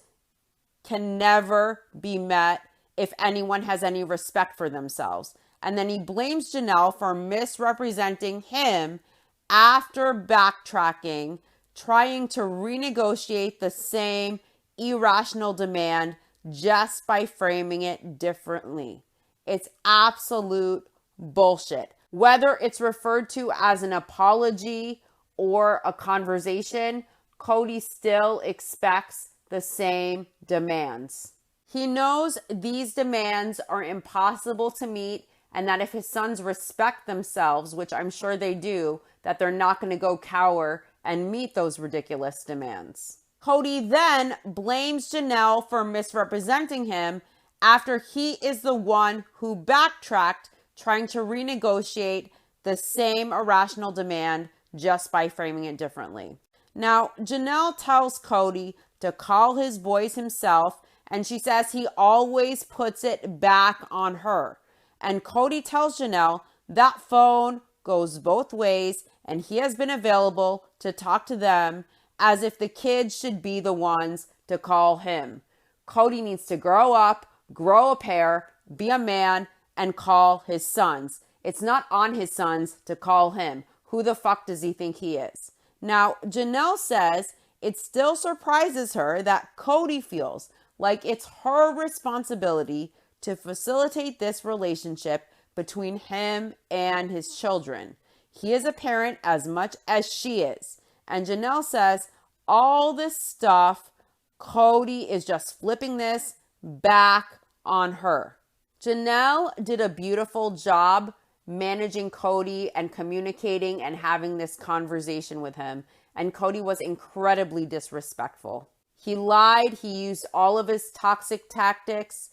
can never be met if anyone has any respect for themselves. And then he blames Janelle for misrepresenting him after backtracking, trying to renegotiate the same irrational demand just by framing it differently. It's absolute bullshit. Whether it's referred to as an apology or a conversation, Cody still expects the same demands. He knows these demands are impossible to meet, and that if his sons respect themselves, which I'm sure they do, that they're not going to go cower and meet those ridiculous demands. Cody then blames Janelle for misrepresenting him after he is the one who backtracked, trying to renegotiate the same irrational demand just by framing it differently. Now, Janelle tells Cody to call his boys himself, and she says he always puts it back on her. And Cody tells Janelle that phone goes both ways, and he has been available to talk to them as if the kids should be the ones to call him. Cody needs to grow up, grow a pair, be a man, and call his sons. It's not on his sons to call him. Who the fuck does he think he is? Now, Janelle says it still surprises her that Cody feels like it's her responsibility to facilitate this relationship between him and his children. He is a parent as much as she is. And Janelle says all this stuff, Cody is just flipping this back on her. Janelle did a beautiful job managing Cody and communicating and having this conversation with him. And Cody was incredibly disrespectful. He lied. He used all of his toxic tactics.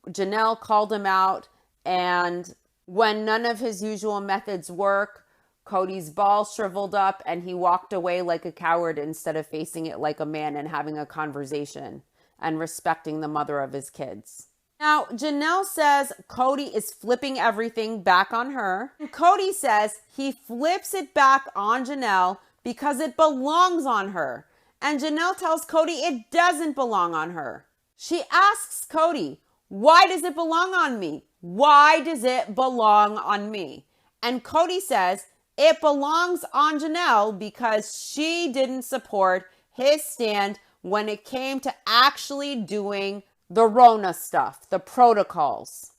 Janelle called him out. And when none of his usual methods work, Cody's balls shriveled up and he walked away like a coward instead of facing it like a man and having a conversation and respecting the mother of his kids. Now, Janelle says Cody is flipping everything back on her. And Cody says he flips it back on Janelle because it belongs on her. And Janelle tells Cody it doesn't belong on her. She asks Cody, why does it belong on me? Why does it belong on me? And Cody says it belongs on Janelle because she didn't support his stand when it came to actually doing the Rona stuff, the protocols.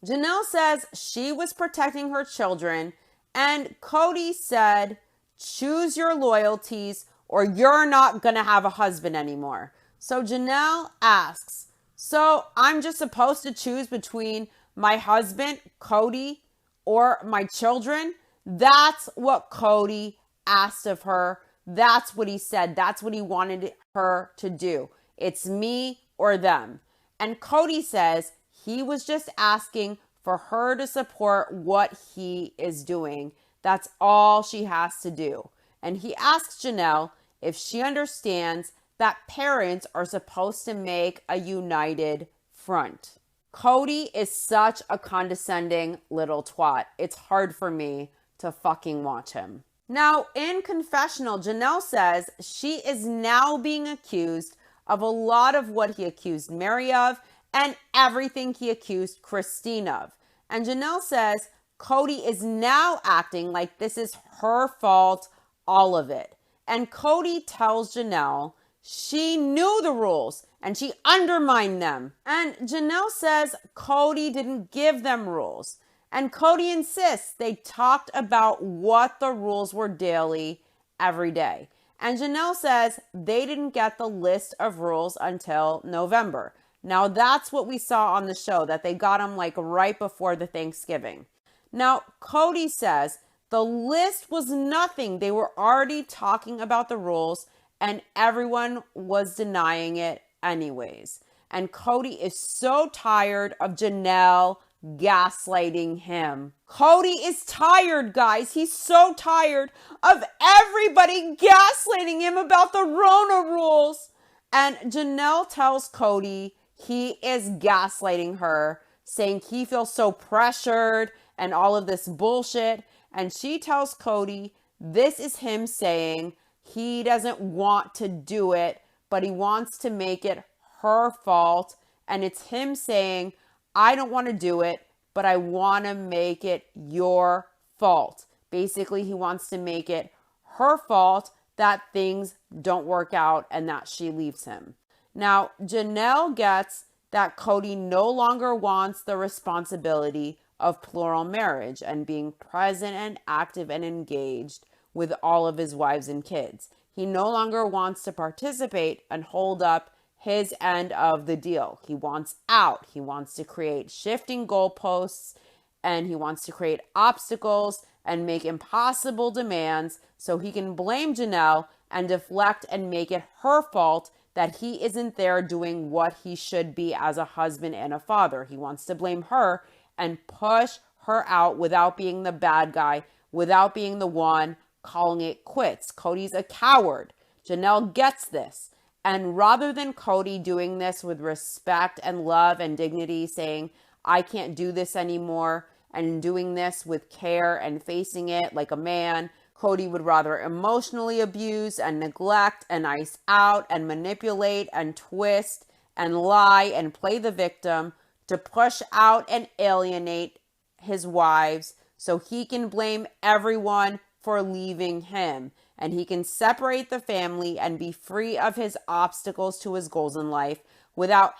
Janelle says she was protecting her children, and Cody said, choose your loyalties or you're not going to have a husband anymore. So Janelle asks, so I'm just supposed to choose between my husband, Cody, or my children? That's what Cody asked of her. That's what he said. That's what he wanted her to do. It's me or them. And Cody says he was just asking for her to support what he is doing. That's all she has to do. And he asks Janelle if she understands that parents are supposed to make a united front. Cody is such a condescending little twat. It's hard for me to fucking watch him. Now, in confessional, Janelle says she is now being accused of a lot of what he accused Mary of and everything he accused Christine of. And Janelle says Cody is now acting like this is her fault, all of it. And Cody tells Janelle she knew the rules and she undermined them. And Janelle says Cody didn't give them rules. And Cody insists they talked about what the rules were daily, every day. And Janelle says they didn't get the list of rules until November. Now that's what we saw on the show, that they got them like right before the Thanksgiving. Now, Cody says the list was nothing. They were already talking about the rules and everyone was denying it anyways. And Cody is so tired of Janelle gaslighting him. Cody is tired, guys. He's so tired of everybody gaslighting him about the Rona rules. And Janelle tells Cody he is gaslighting her, saying he feels so pressured and all of this bullshit. And she tells Cody this is him saying he doesn't want to do it, but he wants to make it her fault. And it's him saying, I don't want to do it, but I want to make it your fault. Basically, he wants to make it her fault that things don't work out and that she leaves him. Now, Janelle gets that Cody no longer wants the responsibility of plural marriage and being present and active and engaged with all of his wives and kids. He no longer wants to participate and hold up his end of the deal. He wants out. He wants to create shifting goalposts and he wants to create obstacles and make impossible demands so he can blame Janelle and deflect and make it her fault that he isn't there doing what he should be as a husband and a father. He wants to blame her and push her out without being the bad guy, without being the one calling it quits. Cody's a coward. Janelle gets this. And rather than Cody doing this with respect and love and dignity, saying, I can't do this anymore, and doing this with care and facing it like a man, Cody would rather emotionally abuse and neglect and ice out and manipulate and twist and lie and play the victim to push out and alienate his wives so he can blame everyone for leaving him. And he can separate the family and be free of his obstacles to his goals in life without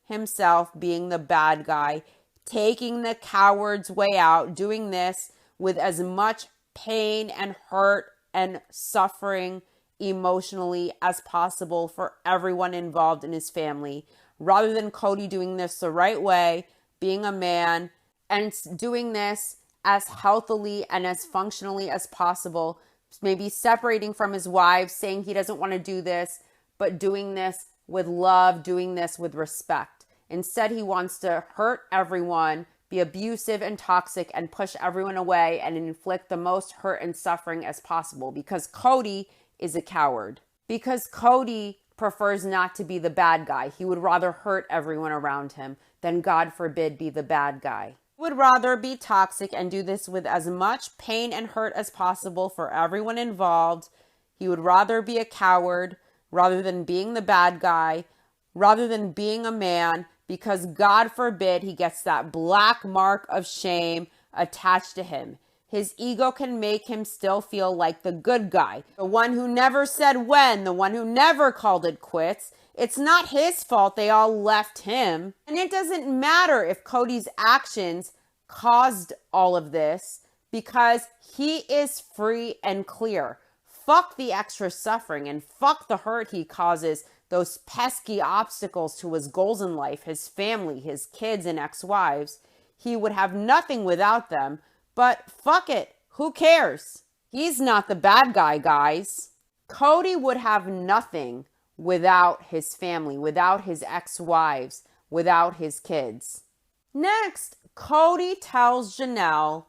himself being the bad guy, taking the coward's way out, doing this with as much pain and hurt and suffering emotionally as possible for everyone involved in his family, rather than Cody doing this the right way, being a man, and doing this as healthily and as functionally as possible, maybe separating from his wives, saying he doesn't want to do this, but doing this with love, doing this with respect. Instead, he wants to hurt everyone, be abusive and toxic, and push everyone away and inflict the most hurt and suffering as possible because Cody is a coward. Because Cody prefers not to be the bad guy. He would rather hurt everyone around him than, God forbid, be the bad guy. Would rather be toxic and do this with as much pain and hurt as possible for everyone involved. He would rather be a coward rather than being the bad guy, rather than being a man, because God forbid he gets that black mark of shame attached to him. His ego can make him still feel like the good guy, the one who never said when, the one who never called it quits. It's not his fault they all left him. And it doesn't matter if Cody's actions caused all of this because he is free and clear. Fuck the extra suffering and fuck the hurt he causes, those pesky obstacles to his goals in life, his family, his kids and ex-wives. He would have nothing without them, but fuck it. Who cares? He's not the bad guy, guys. Cody would have nothing without his family, without his ex-wives, without his kids. Next, Cody tells Janelle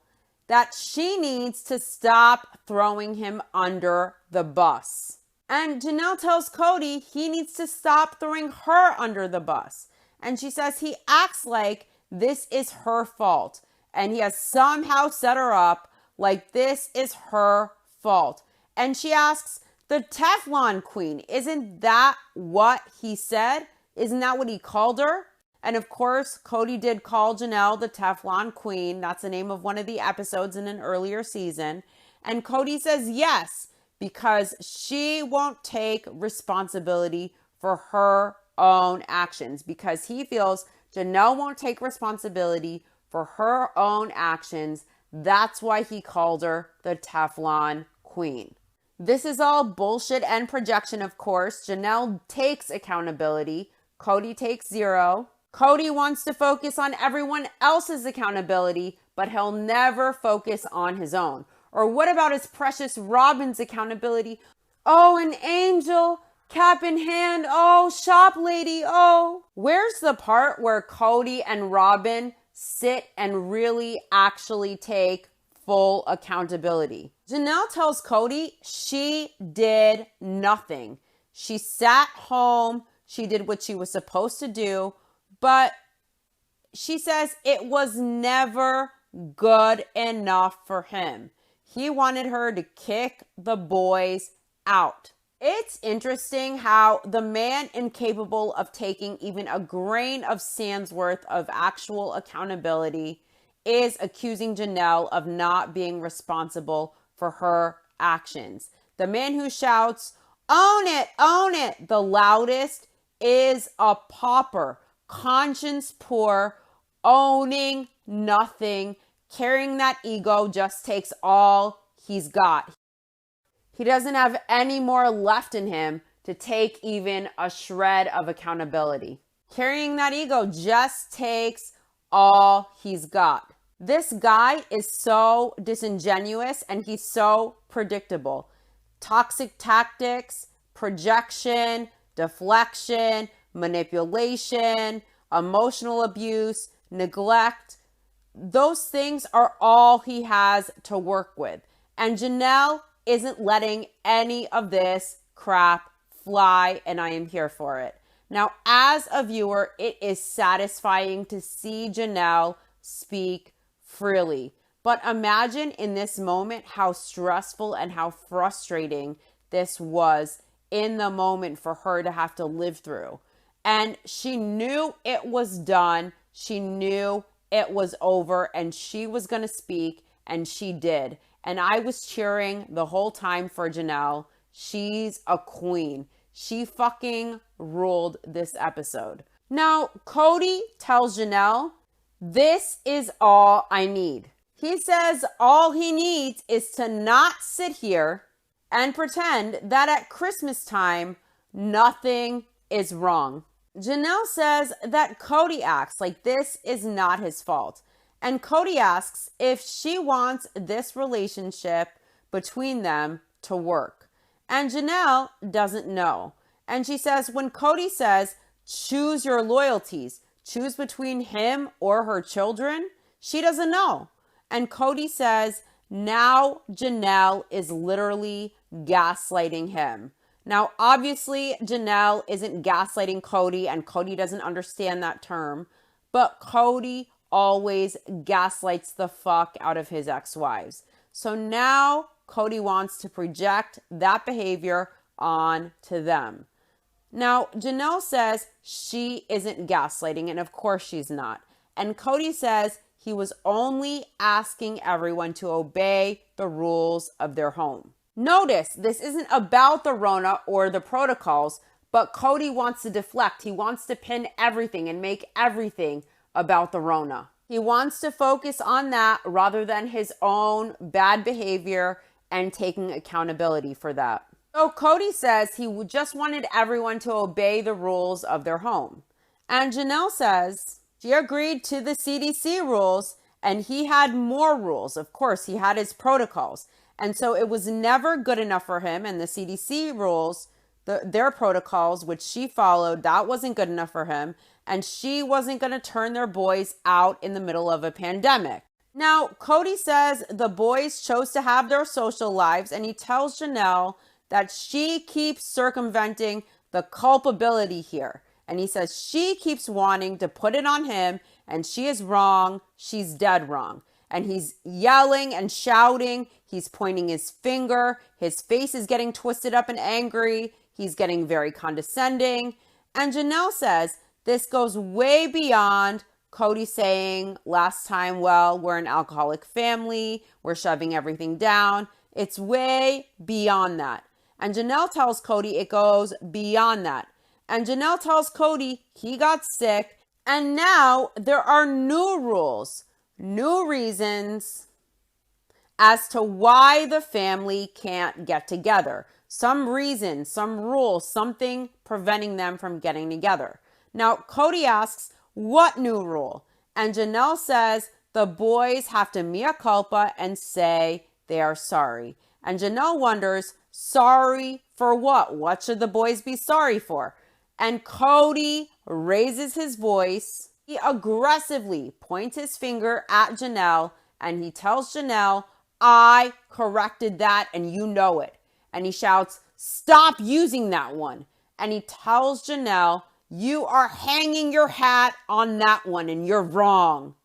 that she needs to stop throwing him under the bus. And Janelle tells Cody he needs to stop throwing her under the bus. And she says he acts like this is her fault. And he has somehow set her up like this is her fault. And she asks, the Teflon Queen, isn't that what he said? Isn't that what he called her? And of course, Cody did call Janelle the Teflon Queen. That's the name of one of the episodes in an earlier season. And Cody says yes, because she won't take responsibility for her own actions, because he feels Janelle won't take responsibility for her own actions. That's why he called her the Teflon Queen. This is all bullshit and projection, of course. Janelle takes accountability. Cody takes zero. Cody wants to focus on everyone else's accountability, but he'll never focus on his own. Or what about his precious Robin's accountability? Oh, an angel, cap in hand. Oh, shop lady. Oh, where's the part where Cody and Robin sit and really actually take full accountability? Janelle tells Cody she did nothing. She sat home. She did what she was supposed to do, but she says it was never good enough for him. He wanted her to kick the boys out. It's interesting how the man incapable of taking even a grain of sand's worth of actual accountability is accusing Janelle of not being responsible for her actions. The man who shouts, own it, the loudest is a pauper, conscience poor, owning nothing, carrying that ego just takes all he's got. He doesn't have any more left in him to take even a shred of accountability. Carrying that ego just takes all he's got. This guy is so disingenuous and he's so predictable. Toxic tactics, projection, deflection, manipulation, emotional abuse, neglect. Those things are all he has to work with. And Janelle isn't letting any of this crap fly, and I am here for it. Now, as a viewer, it is satisfying to see Janelle speak freely. But imagine in this moment how stressful and how frustrating this was in the moment for her to have to live through. And she knew it was done. She knew it was over and she was going to speak, and she did. And I was cheering the whole time for Janelle. She's a queen. She fucking ruled this episode. Now, Cody tells Janelle, this is all I need. He says all he needs is to not sit here and pretend that at Christmas time, nothing is wrong. Janelle says that Cody acts like this is not his fault. And Cody asks if she wants this relationship between them to work. And Janelle doesn't know. And she says when Cody says, choose your loyalties, choose between him or her children, she doesn't know. And Cody says, now Janelle is literally gaslighting him. Now, obviously, Janelle isn't gaslighting Cody, and Cody doesn't understand that term, but Cody always gaslights the fuck out of his ex-wives. So now Cody wants to project that behavior on to them. Now, Janelle says she isn't gaslighting, and of course she's not. And Cody says he was only asking everyone to obey the rules of their home. Notice, this isn't about the Rona or the protocols, but Cody wants to deflect. He wants to pin everything and make everything about the Rona. He wants to focus on that rather than his own bad behavior and taking accountability for that. So Cody says he just wanted everyone to obey the rules of their home. And Janelle says she agreed to the CDC rules and he had more rules. Of course, he had his protocols. And so it was never good enough for him, and the CDC rules, their protocols, which she followed, that wasn't good enough for him. And she wasn't going to turn their boys out in the middle of a pandemic. Now, Cody says the boys chose to have their social lives, and he tells Janelle that she keeps circumventing the culpability here. And he says she keeps wanting to put it on him, and she is wrong. She's dead wrong. And he's yelling and shouting. He's pointing his finger. His face is getting twisted up and angry. He's getting very condescending. And Janelle says this goes way beyond Cody saying last time, well, we're an alcoholic family. We're shoving everything down. It's way beyond that. And Janelle tells Cody it goes beyond that. And Janelle tells Cody he got sick. And now there are new rules, new reasons as to why the family can't get together. Some reason, some rule, something preventing them from getting together. Now, Cody asks, what new rule? And Janelle says the boys have to mea culpa and say they are sorry. And Janelle wonders, sorry for what? What should the boys be sorry for? And Cody raises his voice. He aggressively points his finger at Janelle and he tells Janelle, I corrected that and you know it. And he shouts, stop using that one. And he tells Janelle, you are hanging your hat on that one and you're wrong.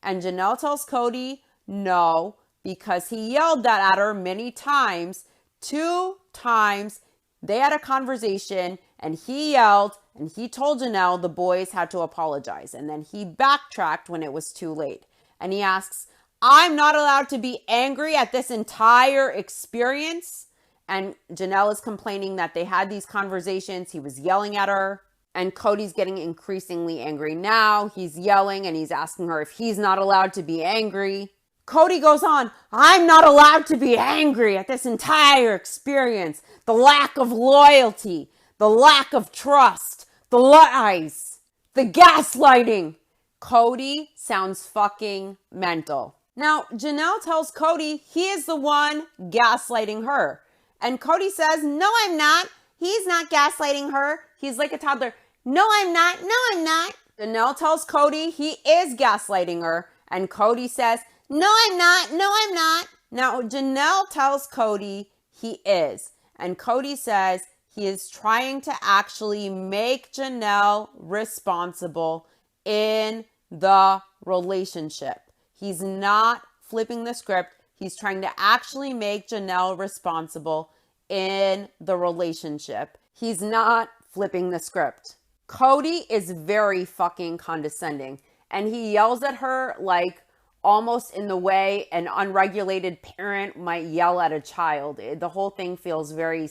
And Janelle tells Cody, no, because he yelled that at her many times. 2 times they had a conversation and he yelled and he told Janelle the boys had to apologize. And then he backtracked when it was too late. And he asks, I'm not allowed to be angry at this entire experience. And Janelle is complaining that they had these conversations. He was yelling at her. And Cody's getting increasingly angry now. He's yelling and he's asking her if he's not allowed to be angry. Cody goes on, I'm not allowed to be angry at this entire experience. The lack of loyalty, the lack of trust, the lies, the gaslighting. Cody sounds fucking mental. Now, Janelle tells Cody he is the one gaslighting her. And Cody says, no, I'm not. He's not gaslighting her. He's like a toddler. No, I'm not. No, I'm not. Janelle tells Cody he is gaslighting her. And Cody says, no, I'm not. No, I'm not. Now, Janelle tells Cody he is. And Cody says he is trying to actually make Janelle responsible in the relationship. He's not flipping the script. He's trying to actually make Janelle responsible in the relationship. He's not flipping the script. Cody is very fucking condescending, and he yells at her like almost in the way an unregulated parent might yell at a child. The whole thing feels very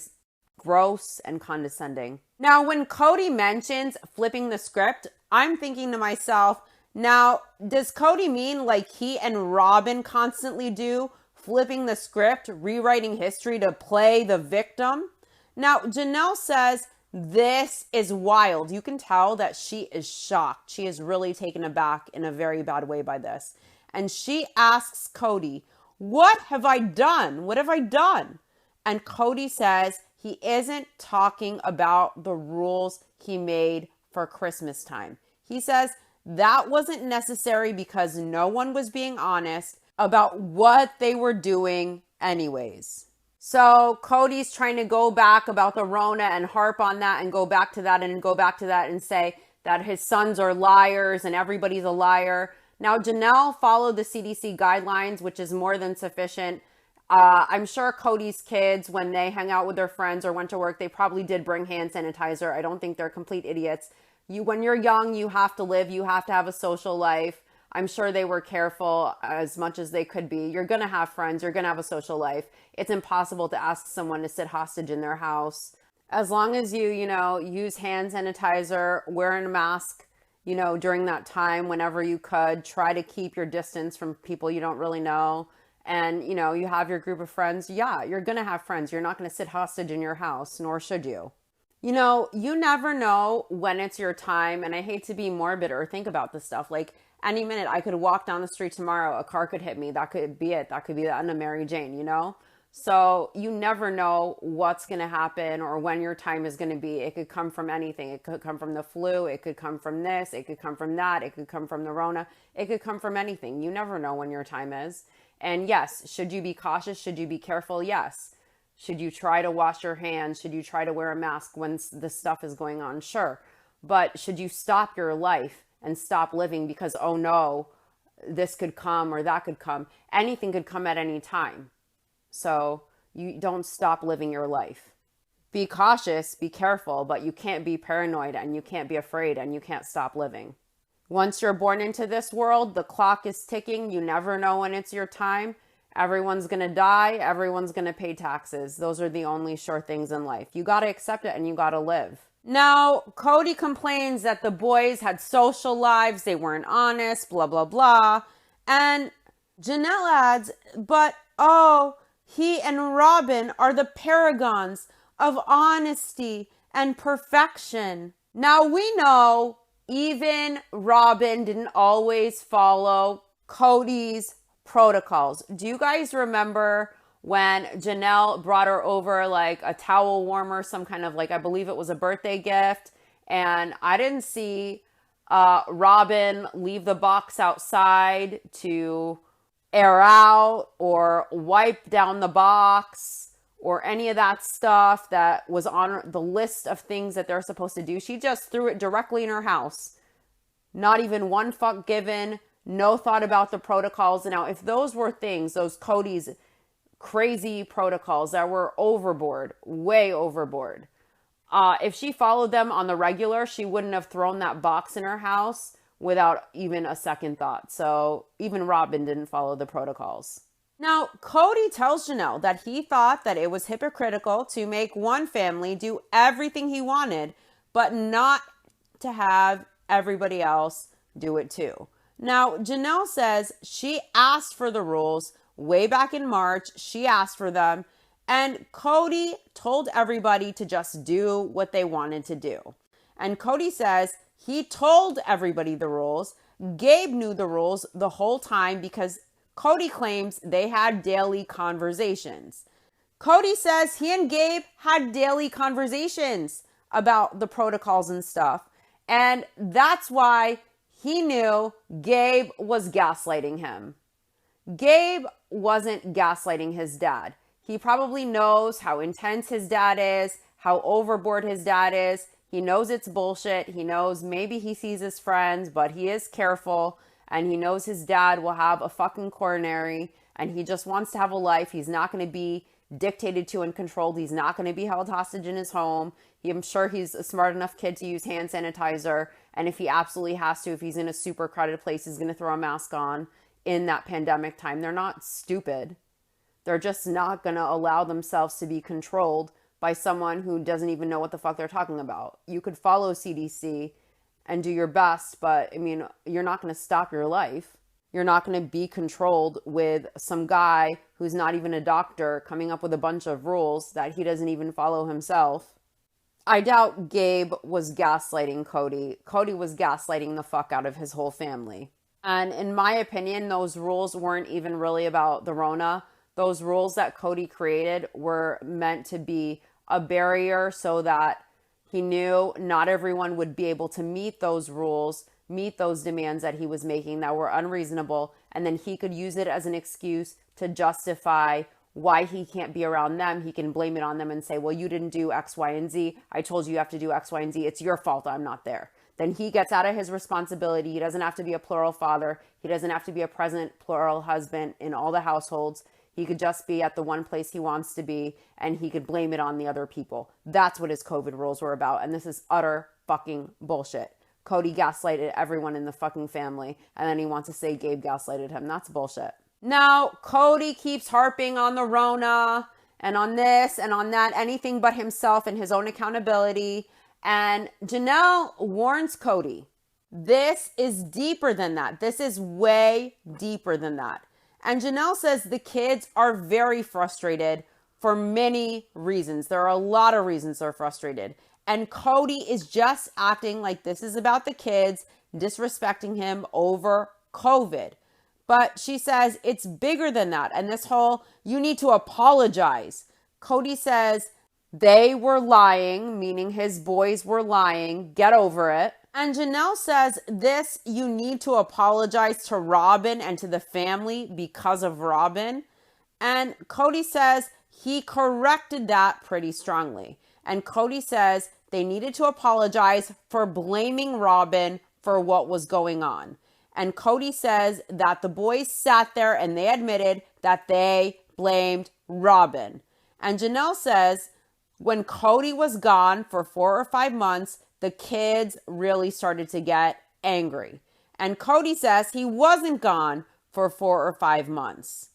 gross and condescending. Now, when Cody mentions flipping the script, I'm thinking to myself, now, does Cody mean like he and Robin constantly do, flipping the script, rewriting history to play the victim? Now, Janelle says this is wild. You can tell that she is shocked. She is really taken aback in a very bad way by this. And she asks Cody, what have I done? What have I done? And Cody says he isn't talking about the rules he made for Christmas time. He says that wasn't necessary because no one was being honest about what they were doing anyways. So Cody's trying to go back about the Rona and harp on that and go back to that and go back to that and say that his sons are liars and everybody's a liar. Now, Janelle followed the CDC guidelines, which is more than sufficient. I'm sure Cody's kids, when they hang out with their friends or went to work, they probably did bring hand sanitizer. I don't think they're complete idiots. When you're young, you have to live. You have to have a social life. I'm sure they were careful as much as they could be. You're going to have friends. You're going to have a social life. It's impossible to ask someone to sit hostage in their house. As long as you use hand sanitizer, wearing a mask, during that time, whenever you could, try to keep your distance from people you don't really know. And, you have your group of friends. Yeah, you're going to have friends. You're not going to sit hostage in your house, nor should you. You never know when it's your time. And I hate to be morbid or think about this stuff. Like any minute I could walk down the street tomorrow, a car could hit me. That could be it. That could be the end of Mary Jane, So you never know what's going to happen or when your time is going to be. It could come from anything. It could come from the flu. It could come from this. It could come from that. It could come from the Rona. It could come from anything. You never know when your time is. And yes, should you be cautious? Should you be careful? Yes. Should you try to wash your hands? Should you try to wear a mask when this stuff is going on? Sure. But should you stop your life and stop living because, oh no, this could come or that could come? Anything could come at any time. So you don't stop living your life. Be cautious, be careful, but you can't be paranoid and you can't be afraid and you can't stop living. Once you're born into this world, the clock is ticking. You never know when it's your time. Everyone's going to die. Everyone's going to pay taxes. Those are the only sure things in life. You got to accept it and you got to live. Now, Cody complains that the boys had social lives. They weren't honest, blah, blah, blah. And Janelle adds, but he and Robin are the paragons of honesty and perfection. Now, we know even Robin didn't always follow Cody's protocols. Do you guys remember when Janelle brought her over like a towel warmer, some kind of I believe it was a birthday gift, and I didn't see Robin leave the box outside to air out or wipe down the box or any of that stuff that was on the list of things that they're supposed to do. She just threw it directly in her house. Not even one fuck given, no thought about the protocols. Now, if those were things, those Cody's crazy protocols that were overboard, way overboard, if she followed them on the regular, she wouldn't have thrown that box in her house without even a second thought. So even Robin didn't follow the protocols. Now, Cody tells Janelle that he thought that it was hypocritical to make one family do everything he wanted, but not to have everybody else do it too. Now, Janelle says she asked for the rules way back in March. She asked for them, and Cody told everybody to just do what they wanted to do. And Cody says he told everybody the rules. Gabe knew the rules the whole time because Cody claims they had daily conversations. Cody says he and Gabe had daily conversations about the protocols and stuff. And that's why he knew Gabe was gaslighting him. Gabe wasn't gaslighting his dad. He probably knows how intense his dad is, how overboard his dad is. He knows it's bullshit. He knows maybe he sees his friends, but he is careful. And he knows his dad will have a fucking coronary. And he just wants to have a life. He's not going to be dictated to and controlled. He's not going to be held hostage in his home. I'm sure he's a smart enough kid to use hand sanitizer. And if he absolutely has to, if he's in a super crowded place, he's going to throw a mask on in that pandemic time. They're not stupid. They're just not going to allow themselves to be controlled by someone who doesn't even know what the fuck they're talking about. You could follow CDC and do your best, but I mean, you're not going to stop your life. You're not going to be controlled with some guy who's not even a doctor coming up with a bunch of rules that he doesn't even follow himself. I doubt Gabe was gaslighting Cody. Cody was gaslighting the fuck out of his whole family. And in my opinion, those rules weren't even really about the Rona. Those rules that Cody created were meant to be a barrier so that he knew not everyone would be able to meet those rules, meet those demands that he was making that were unreasonable. And then he could use it as an excuse to justify why he can't be around them. He can blame it on them and say, well, you didn't do X, Y, and Z. I told you have to do X, Y, and Z. It's your fault I'm not there. Then he gets out of his responsibility. He doesn't have to be a plural father. He doesn't have to be a present plural husband in all the households. He could just be at the one place he wants to be, and he could blame it on the other people. That's what his COVID rules were about. And this is utter fucking bullshit. Cody gaslighted everyone in the fucking family, and then he wants to say Gabe gaslighted him. That's bullshit. Now, Cody keeps harping on the Rona and on this and on that, anything but himself and his own accountability. And Janelle warns Cody, this is deeper than that. This is way deeper than that. And Janelle says the kids are very frustrated for many reasons. There are a lot of reasons they're frustrated. And Cody is just acting like this is about the kids, disrespecting him over COVID. But she says it's bigger than that. And this whole, you need to apologize. Cody says they were lying, meaning his boys were lying. Get over it. And Janelle says this, you need to apologize to Robin and to the family because of Robin. And Cody says he corrected that pretty strongly. And Cody says they needed to apologize for blaming Robin for what was going on. And Cody says that the boys sat there and they admitted that they blamed Robin. And Janelle says when Cody was gone for 4 or 5 months, the kids really started to get angry. And Cody says he wasn't gone for 4 or 5 months.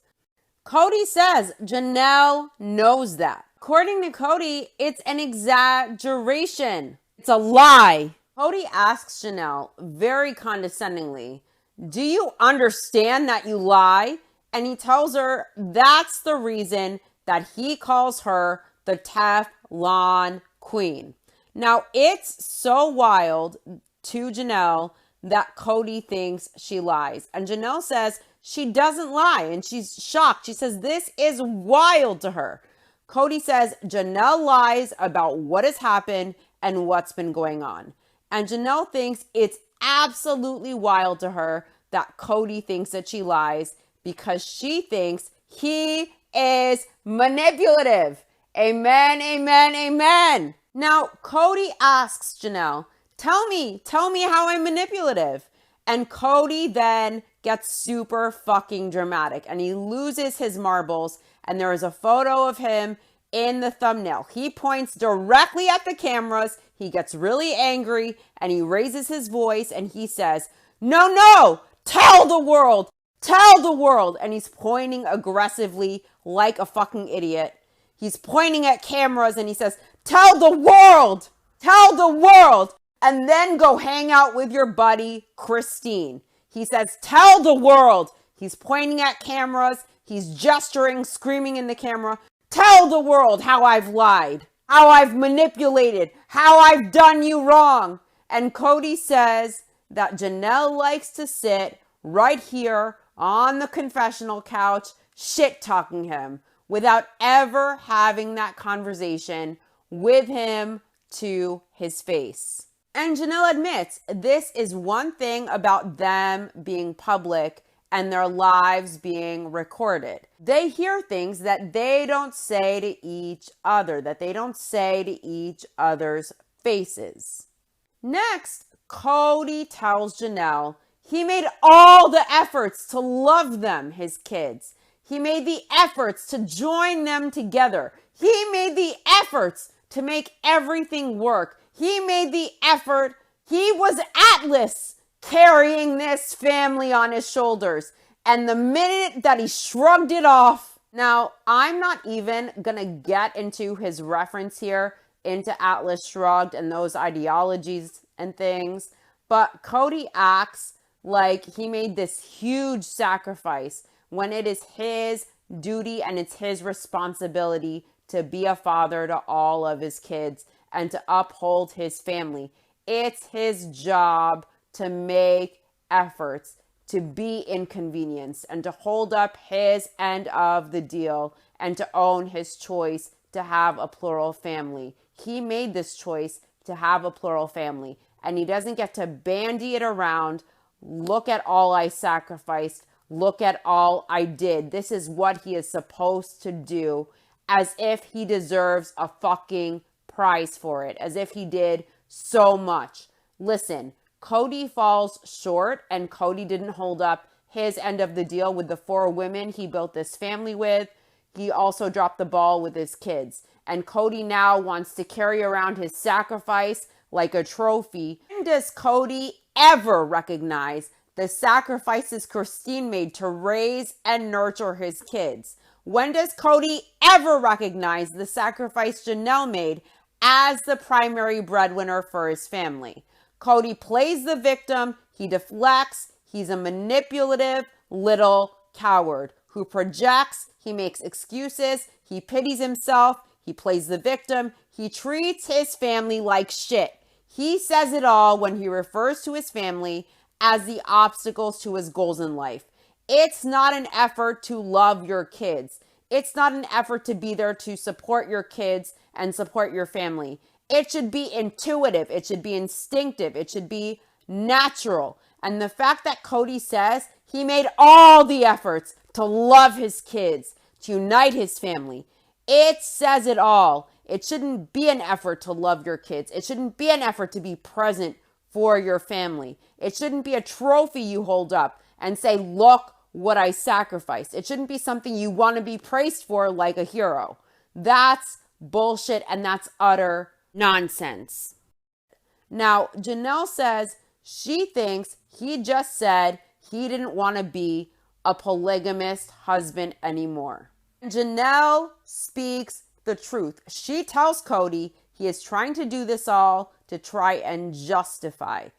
Cody says Janelle knows that. According to Cody, it's an exaggeration. It's a lie. Cody asks Janelle very condescendingly, do you understand that you lie? And he tells her that's the reason that he calls her the Teflon Queen. Now, it's so wild to Janelle that Cody thinks she lies. And Janelle says she doesn't lie, and she's shocked. She says this is wild to her. Cody says Janelle lies about what has happened and what's been going on. And Janelle thinks it's absolutely wild to her that Cody thinks that she lies because she thinks he is manipulative. Amen, amen, amen. Now, Cody asks Janelle, tell me how I'm manipulative. And Cody then gets super fucking dramatic and he loses his marbles. And there is a photo of him in the thumbnail. He points directly at the cameras. He gets really angry and he raises his voice and he says, no, tell the world. And he's pointing aggressively like a fucking idiot. He's pointing at cameras and he says, tell the world, and then go hang out with your buddy, Christine. He says, tell the world. He's pointing at cameras. He's gesturing, screaming in the camera. Tell the world how I've lied, how I've manipulated, how I've done you wrong. And Cody says that Janelle likes to sit right here on the confessional couch, shit-talking him without ever having that conversation with him to his face. And Janelle admits this is one thing about them being public and their lives being recorded. They hear things that they don't say to each other, that they don't say to each other's faces. Next, Cody tells Janelle he made all the efforts to love them, his kids. He made the efforts to join them together. He made the efforts to make everything work. He made the effort. He was Atlas carrying this family on his shoulders. And the minute that he shrugged it off, now I'm not even going to get into his reference here into Atlas Shrugged and those ideologies and things, but Cody acts like he made this huge sacrifice when it is his duty and it's his responsibility to be a father to all of his kids and to uphold his family. It's his job to make efforts, to be inconvenienced, and to hold up his end of the deal and to own his choice to have a plural family. He made this choice to have a plural family, and he doesn't get to bandy it around. Look at all I sacrificed. Look at all I did. This is what he is supposed to do, as if he deserves a fucking prize for it, as if he did so much. Listen, Cody falls short, and Cody didn't hold up his end of the deal with the 4 women he built this family with. He also dropped the ball with his kids. And Cody now wants to carry around his sacrifice like a trophy. When does Cody ever recognize the sacrifices Christine made to raise and nurture his kids? When does Cody ever recognize the sacrifice Janelle made as the primary breadwinner for his family? Cody plays the victim. He deflects. He's a manipulative little coward who projects. He makes excuses. He pities himself. He plays the victim. He treats his family like shit. He says it all when he refers to his family as the obstacles to his goals in life. It's not an effort to love your kids. It's not an effort to be there to support your kids and support your family. It should be intuitive. It should be instinctive. It should be natural. And the fact that Cody says he made all the efforts to love his kids, to unite his family, it says it all. It shouldn't be an effort to love your kids. It shouldn't be an effort to be present for your family. It shouldn't be a trophy you hold up and say, look what I sacrificed. It shouldn't be something you want to be praised for like a hero. That's bullshit, and that's utter nonsense. Now, Janelle says she thinks he just said he didn't want to be a polygamist husband anymore. Janelle speaks the truth. She tells Cody he is trying to do this all to try and justify.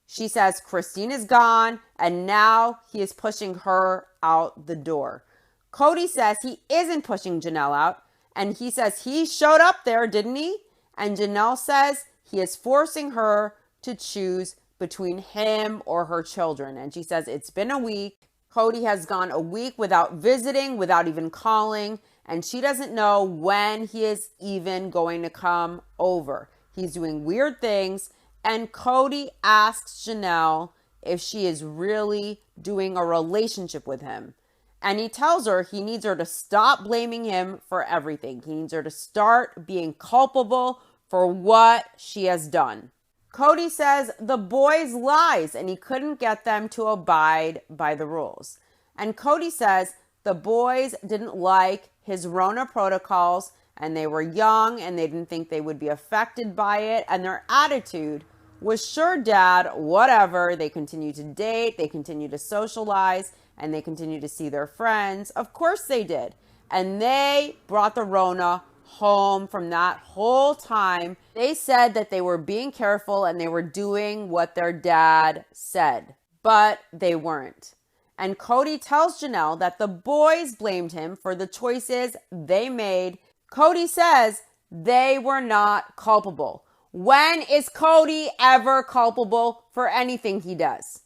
She says Christine is gone and now he is pushing her out the door. Cody says he isn't pushing Janelle out, and he says he showed up there, didn't he? And Janelle says he is forcing her to choose between him or her children. And she says it's been a week. Cody has gone a week without visiting, without even calling, and she doesn't know when he is even going to come over. He's doing weird things, and Cody asks Janelle if she is really doing a relationship with him. And he tells her he needs her to stop blaming him for everything. He needs her to start being culpable for what she has done. Cody says the boys lies and he couldn't get them to abide by the rules. And Cody says the boys didn't like his Rona protocols and they were young and they didn't think they would be affected by it. And their attitude was, sure, Dad, whatever. They continue to date, they continue to socialize, and they continue to see their friends. Of course they did. And they brought the Rona home from that whole time. They said that they were being careful and they were doing what their dad said, but they weren't. And Cody tells Janelle that the boys blamed him for the choices they made. Cody says they were not culpable. When is Cody ever culpable for anything he does?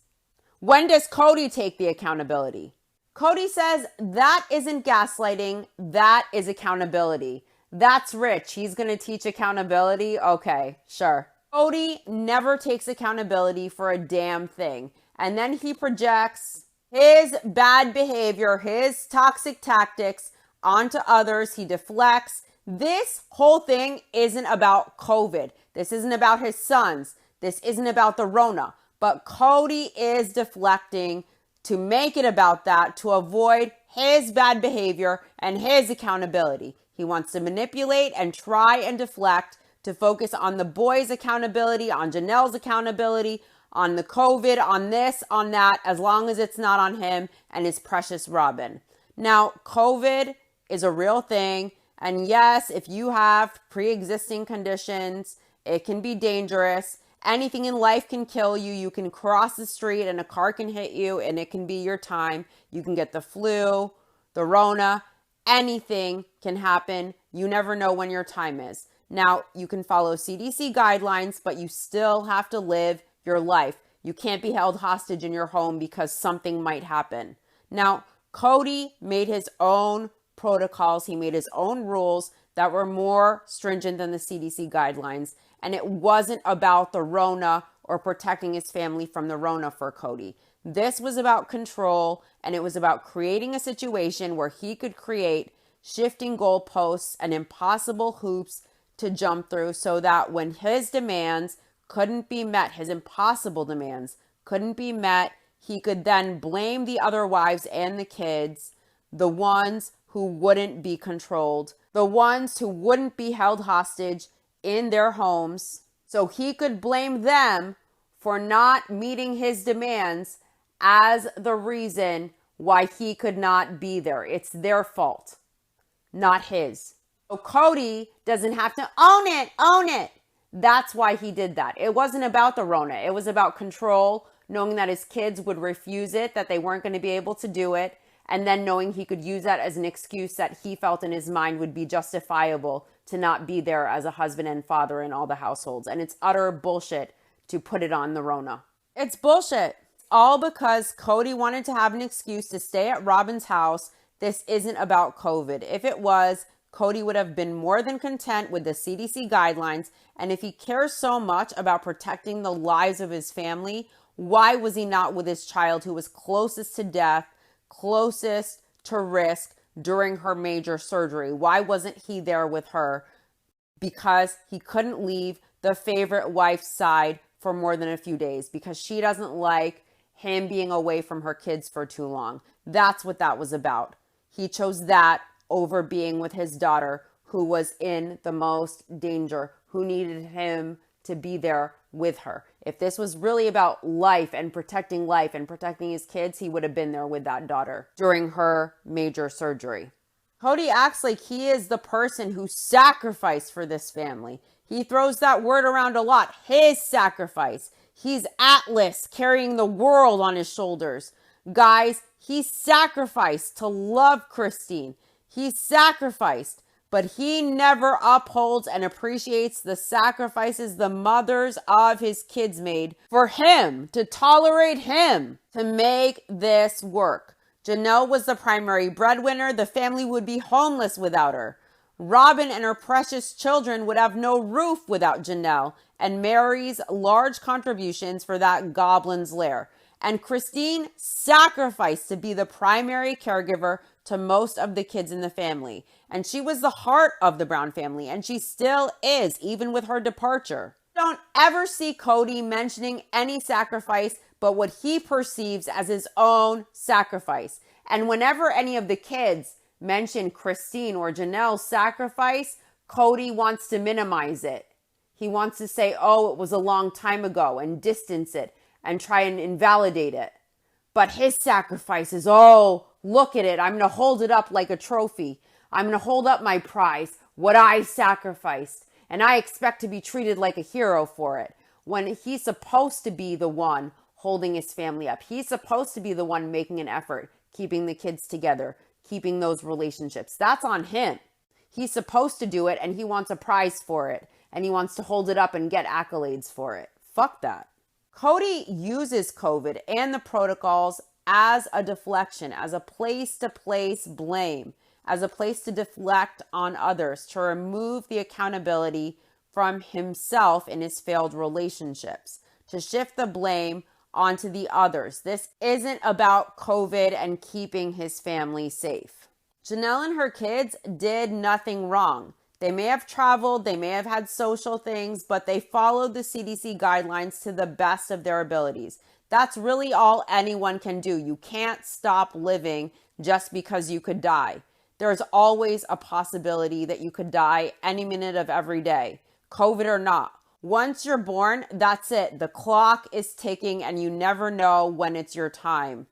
When does Cody take the accountability? Cody says that isn't gaslighting, that is accountability. That's Rich. He's going to teach accountability. Okay, sure. Cody never takes accountability for a damn thing. And then he projects his bad behavior, his toxic tactics onto others. He deflects. This whole thing isn't about COVID. This isn't about his sons. This isn't about the Rona. But Cody is deflecting to make it about that, to avoid his bad behavior and his accountability. He wants to manipulate and try and deflect to focus on the boys' accountability, on Janelle's accountability, on the COVID, on this, on that, as long as it's not on him and his precious Robin. Now, COVID is a real thing. And yes, if you have pre-existing conditions, it can be dangerous. Anything in life can kill you. You can cross the street and a car can hit you and it can be your time. You can get the flu, the Rona, anything can happen. You never know when your time is. Now, you can follow CDC guidelines, but you still have to live your life. You can't be held hostage in your home because something might happen. Now, Cody made his own protocols. He made his own rules that were more stringent than the CDC guidelines. And it wasn't about the Rona or protecting his family from the Rona for Cody. This was about control, and it was about creating a situation where he could create shifting goalposts and impossible hoops to jump through so that when his demands couldn't be met, his impossible demands couldn't be met, he could then blame the other wives and the kids, the ones who wouldn't be controlled, the ones who wouldn't be held hostage in their homes. So he could blame them for not meeting his demands as the reason why he could not be there. It's their fault, not his. So Cody doesn't have to own it. That's why he did that. It wasn't about the Rona. It was about control, knowing that his kids would refuse it, that they weren't going to be able to do it, and then knowing he could use that as an excuse that he felt in his mind would be justifiable to not be there as a husband and father in all the households. And it's utter bullshit to put it on the Rona. It's bullshit. All because Cody wanted to have an excuse to stay at Robin's house. This isn't about COVID. If it was, Cody would have been more than content with the CDC guidelines. And if he cares so much about protecting the lives of his family, why was he not with his child who was closest to death, closest to risk during her major surgery? Why wasn't he there with her? Because he couldn't leave the favorite wife's side for more than a few days, because she doesn't like him being away from her kids for too long. That's what that was about. He chose that over being with his daughter, who was in the most danger, who needed him to be there with her. If this was really about life and protecting his kids, he would have been there with that daughter during her major surgery. Cody acts like he is the person who sacrificed for this family. He throws that word around a lot. His sacrifice. He's Atlas carrying the world on his shoulders. Guys, he sacrificed to love Christine. He sacrificed, but he never upholds and appreciates the sacrifices the mothers of his kids made for him, to tolerate him, to make this work. Janelle was the primary breadwinner. The family would be homeless without her. Robin and her precious children would have no roof without Janelle and Mary's large contributions for that goblin's lair. And Christine sacrificed to be the primary caregiver to most of the kids in the family. And she was the heart of the Brown family, and she still is, even with her departure. Don't ever see Cody mentioning any sacrifice but what he perceives as his own sacrifice. And whenever any of the kids mention Christine or Janelle's sacrifice, Cody wants to minimize it. He wants to say, oh, it was a long time ago, and distance it and try and invalidate it. But his sacrifice is, oh, look at it. I'm going to hold it up like a trophy. I'm going to hold up my prize, what I sacrificed. And I expect to be treated like a hero for it. When he's supposed to be the one holding his family up. He's supposed to be the one making an effort, keeping the kids together, keeping those relationships. That's on him. He's supposed to do it, and he wants a prize for it. And he wants to hold it up and get accolades for it. Fuck that. Cody uses COVID and the protocols as a deflection, as a place-to-place blame, as a place to deflect on others, to remove the accountability from himself in his failed relationships, to shift the blame onto the others. This isn't about COVID and keeping his family safe. Janelle and her kids did nothing wrong. They may have traveled, they may have had social things, but they followed the CDC guidelines to the best of their abilities. That's really all anyone can do. You can't stop living just because you could die. There's always a possibility that you could die any minute of every day, COVID or not. Once you're born, that's it. The clock is ticking and you never know when it's your time.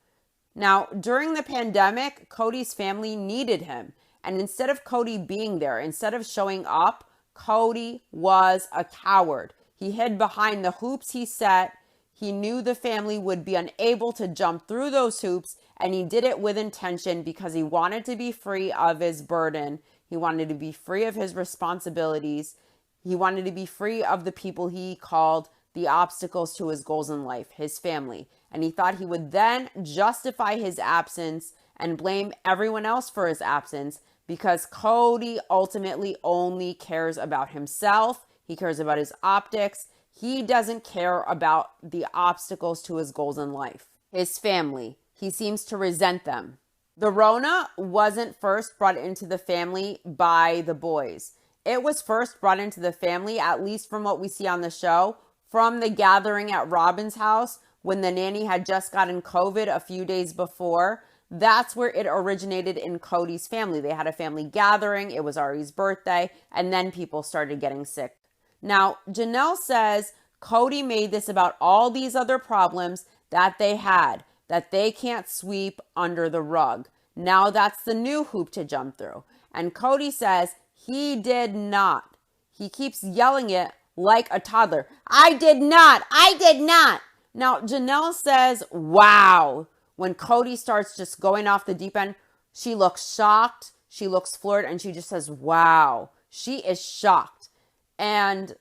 Now, during the pandemic, Cody's family needed him. And instead of Cody being there, instead of showing up, Cody was a coward. He hid behind the hoops he set. He knew the family would be unable to jump through those hoops, and he did it with intention because he wanted to be free of his burden. He wanted to be free of his responsibilities. He wanted to be free of the people he called the obstacles to his goals in life, his family. And he thought he would then justify his absence and blame everyone else for his absence because Cody ultimately only cares about himself. He cares about his optics. He doesn't care about the obstacles to his goals in life. His family, he seems to resent them. The Rona wasn't first brought into the family by the boys. It was first brought into the family, at least from what we see on the show, from the gathering at Robin's house when the nanny had just gotten COVID a few days before. That's where it originated in Cody's family. They had a family gathering. It was Ari's birthday, and then people started getting sick. Now, Janelle says Cody made this about all these other problems that they had, that they can't sweep under the rug. Now that's the new hoop to jump through. And Cody says he did not. He keeps yelling it like a toddler. I did not. I did not. Now, Janelle says, wow. When Cody starts just going off the deep end, she looks shocked. She looks floored and she just says, wow. She is shocked. And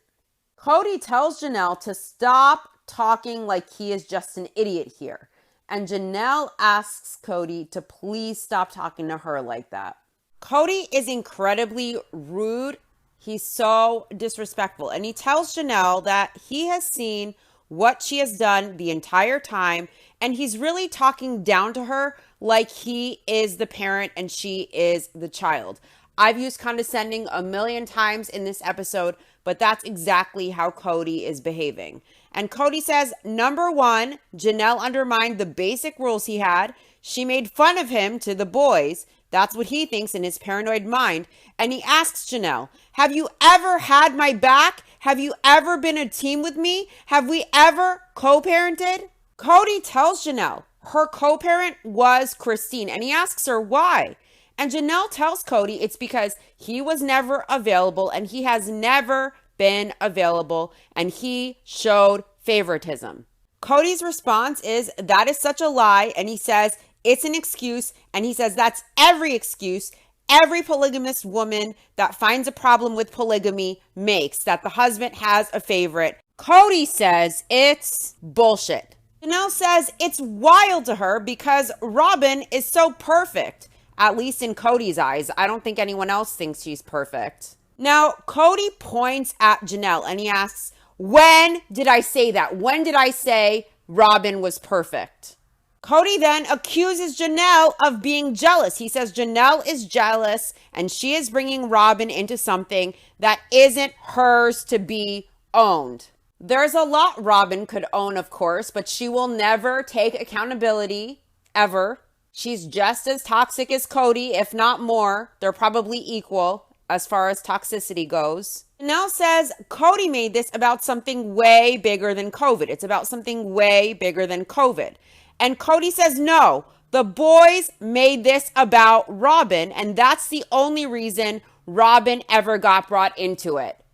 Cody tells Janelle to stop talking like he is just an idiot here. And Janelle asks Cody to please stop talking to her like that. Cody is incredibly rude. He's so disrespectful. And he tells Janelle that he has seen what she has done the entire time. And he's really talking down to her like he is the parent and she is the child. I've used condescending a million times in this episode, but that's exactly how Cody is behaving. And Cody says, number one, Janelle undermined the basic rules he had. She made fun of him to the boys. That's what he thinks in his paranoid mind. And he asks Janelle, have you ever had my back? Have you ever been a team with me? Have we ever co-parented? Cody tells Janelle her co-parent was Christine, and he asks her why. And Janelle tells Cody it's because he was never available and he has never been available and he showed favoritism. Cody's response is that is such a lie, and he says it's an excuse, and he says that's every excuse every polygamous woman that finds a problem with polygamy makes, that the husband has a favorite. Cody says it's bullshit. Janelle says it's wild to her because Robin is so perfect. At least in Cody's eyes. I don't think anyone else thinks she's perfect. Now, Cody points at Janelle and he asks, when did I say that? When did I say Robin was perfect? Cody then accuses Janelle of being jealous. He says Janelle is jealous and she is bringing Robin into something that isn't hers to be owned. There's a lot Robin could own, of course, but she will never take accountability, ever. She's just as toxic as Cody, if not more. They're probably equal as far as toxicity goes. Janelle says Cody made this about something way bigger than COVID. It's about something way bigger than COVID. And Cody says, no, the boys made this about Robin, and that's the only reason Robin ever got brought into it.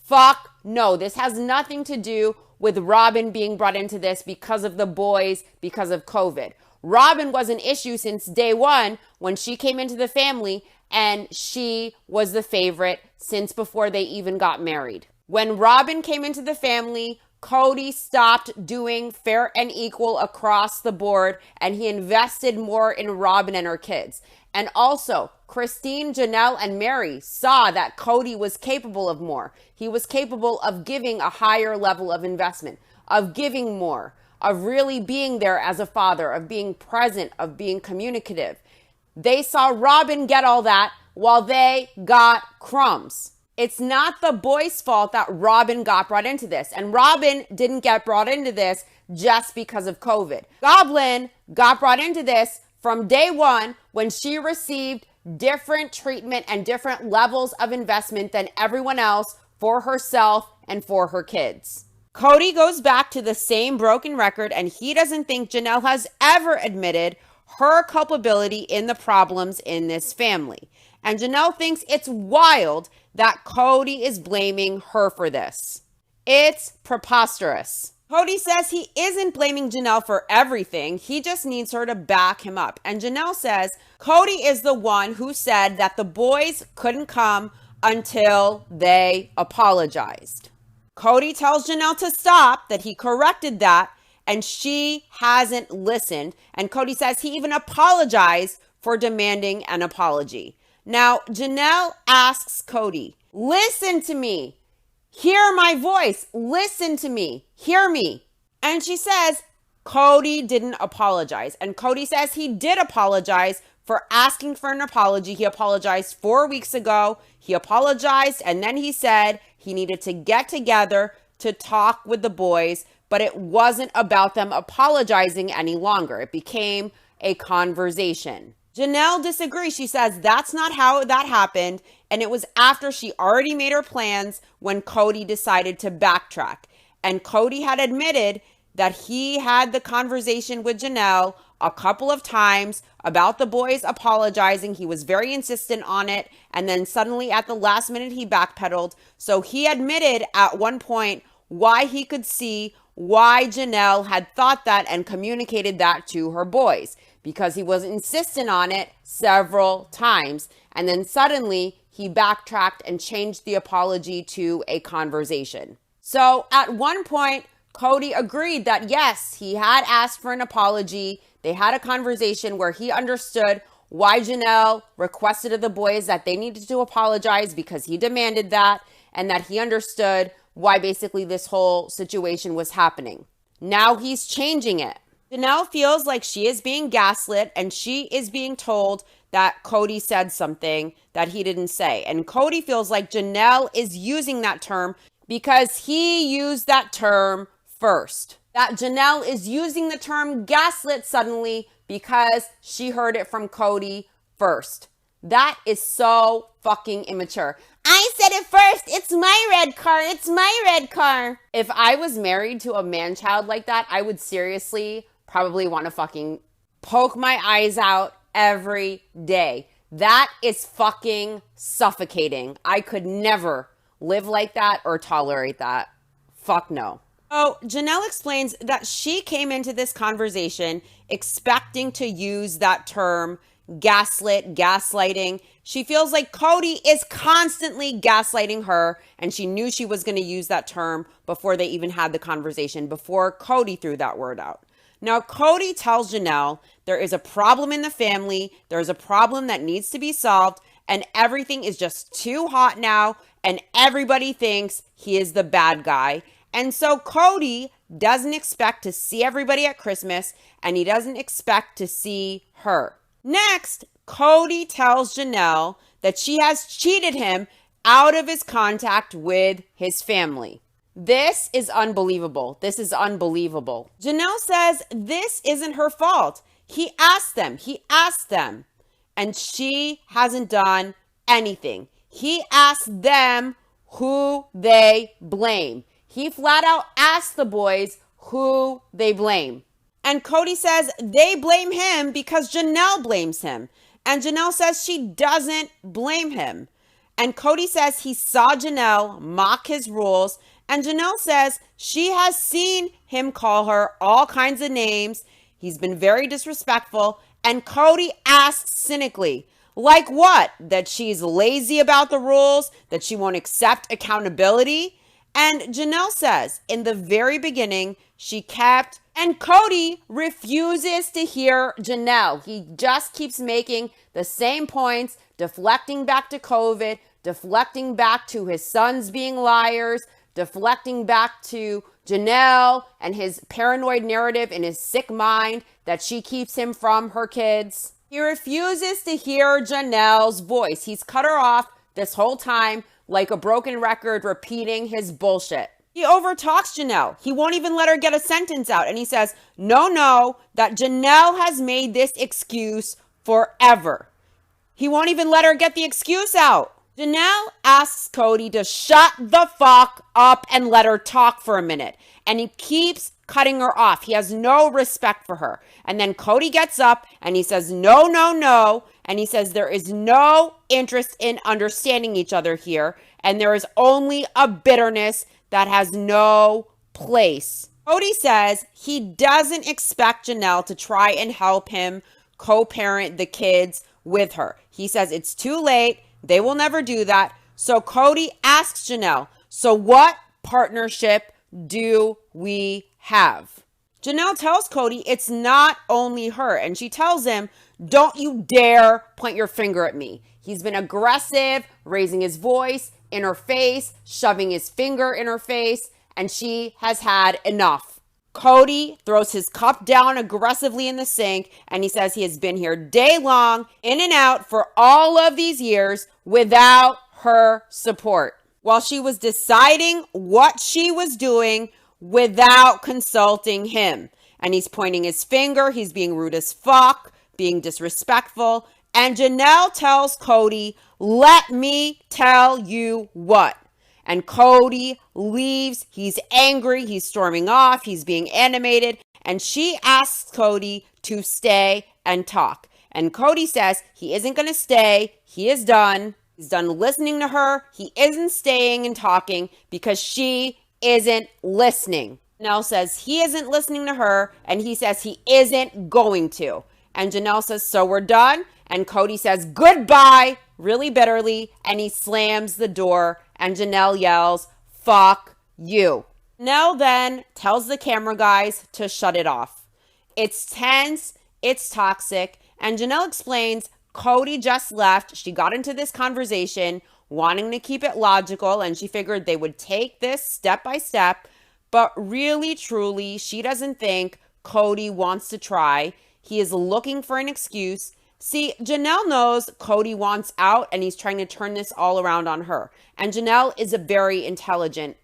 Fuck no, this has nothing to do with Robin being brought into this because of the boys, because of COVID. Robin was an issue since day one when she came into the family, and she was the favorite since before they even got married. When Robin came into the family, Cody stopped doing fair and equal across the board, and he invested more in Robin and her kids. And also, Christine, Janelle, and Mary saw that Cody was capable of more. He was capable of giving a higher level of investment, of giving more, of really being there as a father, of being present, of being communicative. They saw Robin get all that while they got crumbs. It's not the boys' fault that Robin got brought into this. And Robin didn't get brought into this just because of COVID. Goblin got brought into this from day one when she received different treatment and different levels of investment than everyone else for herself and for her kids. Cody goes back to the same broken record, and he doesn't think Janelle has ever admitted her culpability in the problems in this family. And Janelle thinks it's wild that Cody is blaming her for this. It's preposterous. Cody says he isn't blaming Janelle for everything. He just needs her to back him up. And Janelle says Cody is the one who said that the boys couldn't come until they apologized. Cody tells Janelle to stop, that he corrected that, and she hasn't listened. And Cody says he even apologized for demanding an apology. Now, Janelle asks Cody, listen to me. Hear my voice. Listen to me. Hear me. And she says, Cody didn't apologize. And Cody says he did apologize for asking for an apology. He apologized 4 weeks ago. He apologized, and then he said he needed to get together to talk with the boys, but it wasn't about them apologizing any longer. It became a conversation. Janelle disagrees. She says that's not how that happened, and it was after she already made her plans when Cody decided to backtrack. And Cody had admitted that he had the conversation with Janelle a couple of times about the boys apologizing. He was very insistent on it, and then suddenly at the last minute he backpedaled. So he admitted at one point why he could see why Janelle had thought that and communicated that to her boys, because he was insistent on it several times. And then suddenly he backtracked and changed the apology to a conversation. So at one point, Cody agreed that yes, he had asked for an apology. They had a conversation where he understood why Janelle requested of the boys that they needed to apologize because he demanded that, and that he understood why basically this whole situation was happening. Now he's changing it. Janelle feels like she is being gaslit, and she is being told that Cody said something that he didn't say. And Cody feels like Janelle is using that term because he used that term first. That Janelle is using the term gaslit suddenly because she heard it from Cody first. That is so fucking immature. I said it first. It's my red car. It's my red car. If I was married to a man-child like that, I would seriously probably want to fucking poke my eyes out every day. That is fucking suffocating. I could never live like that or tolerate that. Fuck no. So Janelle explains that she came into this conversation expecting to use that term gaslighting. She feels like Cody is constantly gaslighting her, and she knew she was going to use that term before they even had the conversation, before Cody threw that word out. Now, Cody tells Janelle there is a problem in the family, there's a problem that needs to be solved, and everything is just too hot now, and everybody thinks he is the bad guy. And so Cody doesn't expect to see everybody at Christmas, and he doesn't expect to see her. Next, Cody tells Janelle that she has cheated him out of his contact with his family. This is unbelievable. This is unbelievable. Janelle says this isn't her fault. He asked them, and she hasn't done anything. He asked them who they blame. He flat out asked the boys who they blame. And Cody says they blame him because Janelle blames him. And Janelle says she doesn't blame him. And Cody says he saw Janelle mock his rules. And Janelle says she has seen him call her all kinds of names. He's been very disrespectful. And Cody asks cynically, like what? That she's lazy about the rules? That she won't accept accountability? And Janelle says in the very beginning, she kept, and Cody refuses to hear Janelle. He just keeps making the same points, deflecting back to COVID, deflecting back to his sons being liars, deflecting back to Janelle and his paranoid narrative in his sick mind that she keeps him from her kids. He refuses to hear Janelle's voice. He's cut her off this whole time like a broken record, repeating his bullshit. He overtalks Janelle. He won't even let her get a sentence out. And he says, no, that Janelle has made this excuse forever. He won't even let her get the excuse out. Janelle asks Cody to shut the fuck up and let her talk for a minute. And he keeps cutting her off. He has no respect for her. And then Cody gets up and he says, no. And he says, there is no interest in understanding each other here. And there is only a bitterness that has no place. Cody says he doesn't expect Janelle to try and help him co-parent the kids with her. He says it's too late. They will never do that. So Cody asks Janelle, so what partnership do we have? Janelle tells Cody it's not only her. And she tells him, don't you dare point your finger at me. He's been aggressive, raising his voice in her face, shoving his finger in her face, and she has had enough. Cody throws his cup down aggressively in the sink, and he says he has been here day long, in and out for all of these years without her support, while she was deciding what she was doing without consulting him. And he's pointing his finger, he's being rude as fuck, being disrespectful, and Janelle tells Cody, let me tell you what. And Cody leaves. He's angry. He's storming off. He's being animated. And she asks Cody to stay and talk. And Cody says he isn't going to stay. He is done. He's done listening to her. He isn't staying and talking because she isn't listening. Janelle says he isn't listening to her. And he says he isn't going to. And Janelle says, so we're done. And Cody says goodbye really bitterly. And he slams the door. And Janelle yells, fuck you. Janelle then tells the camera guys to shut it off. It's tense. It's toxic. And Janelle explains Cody just left. She got into this conversation wanting to keep it logical. And she figured they would take this step by step. But really, truly, she doesn't think Cody wants to try. He is looking for an excuse. See, Janelle knows Cody wants out and he's trying to turn this all around on her. And Janelle is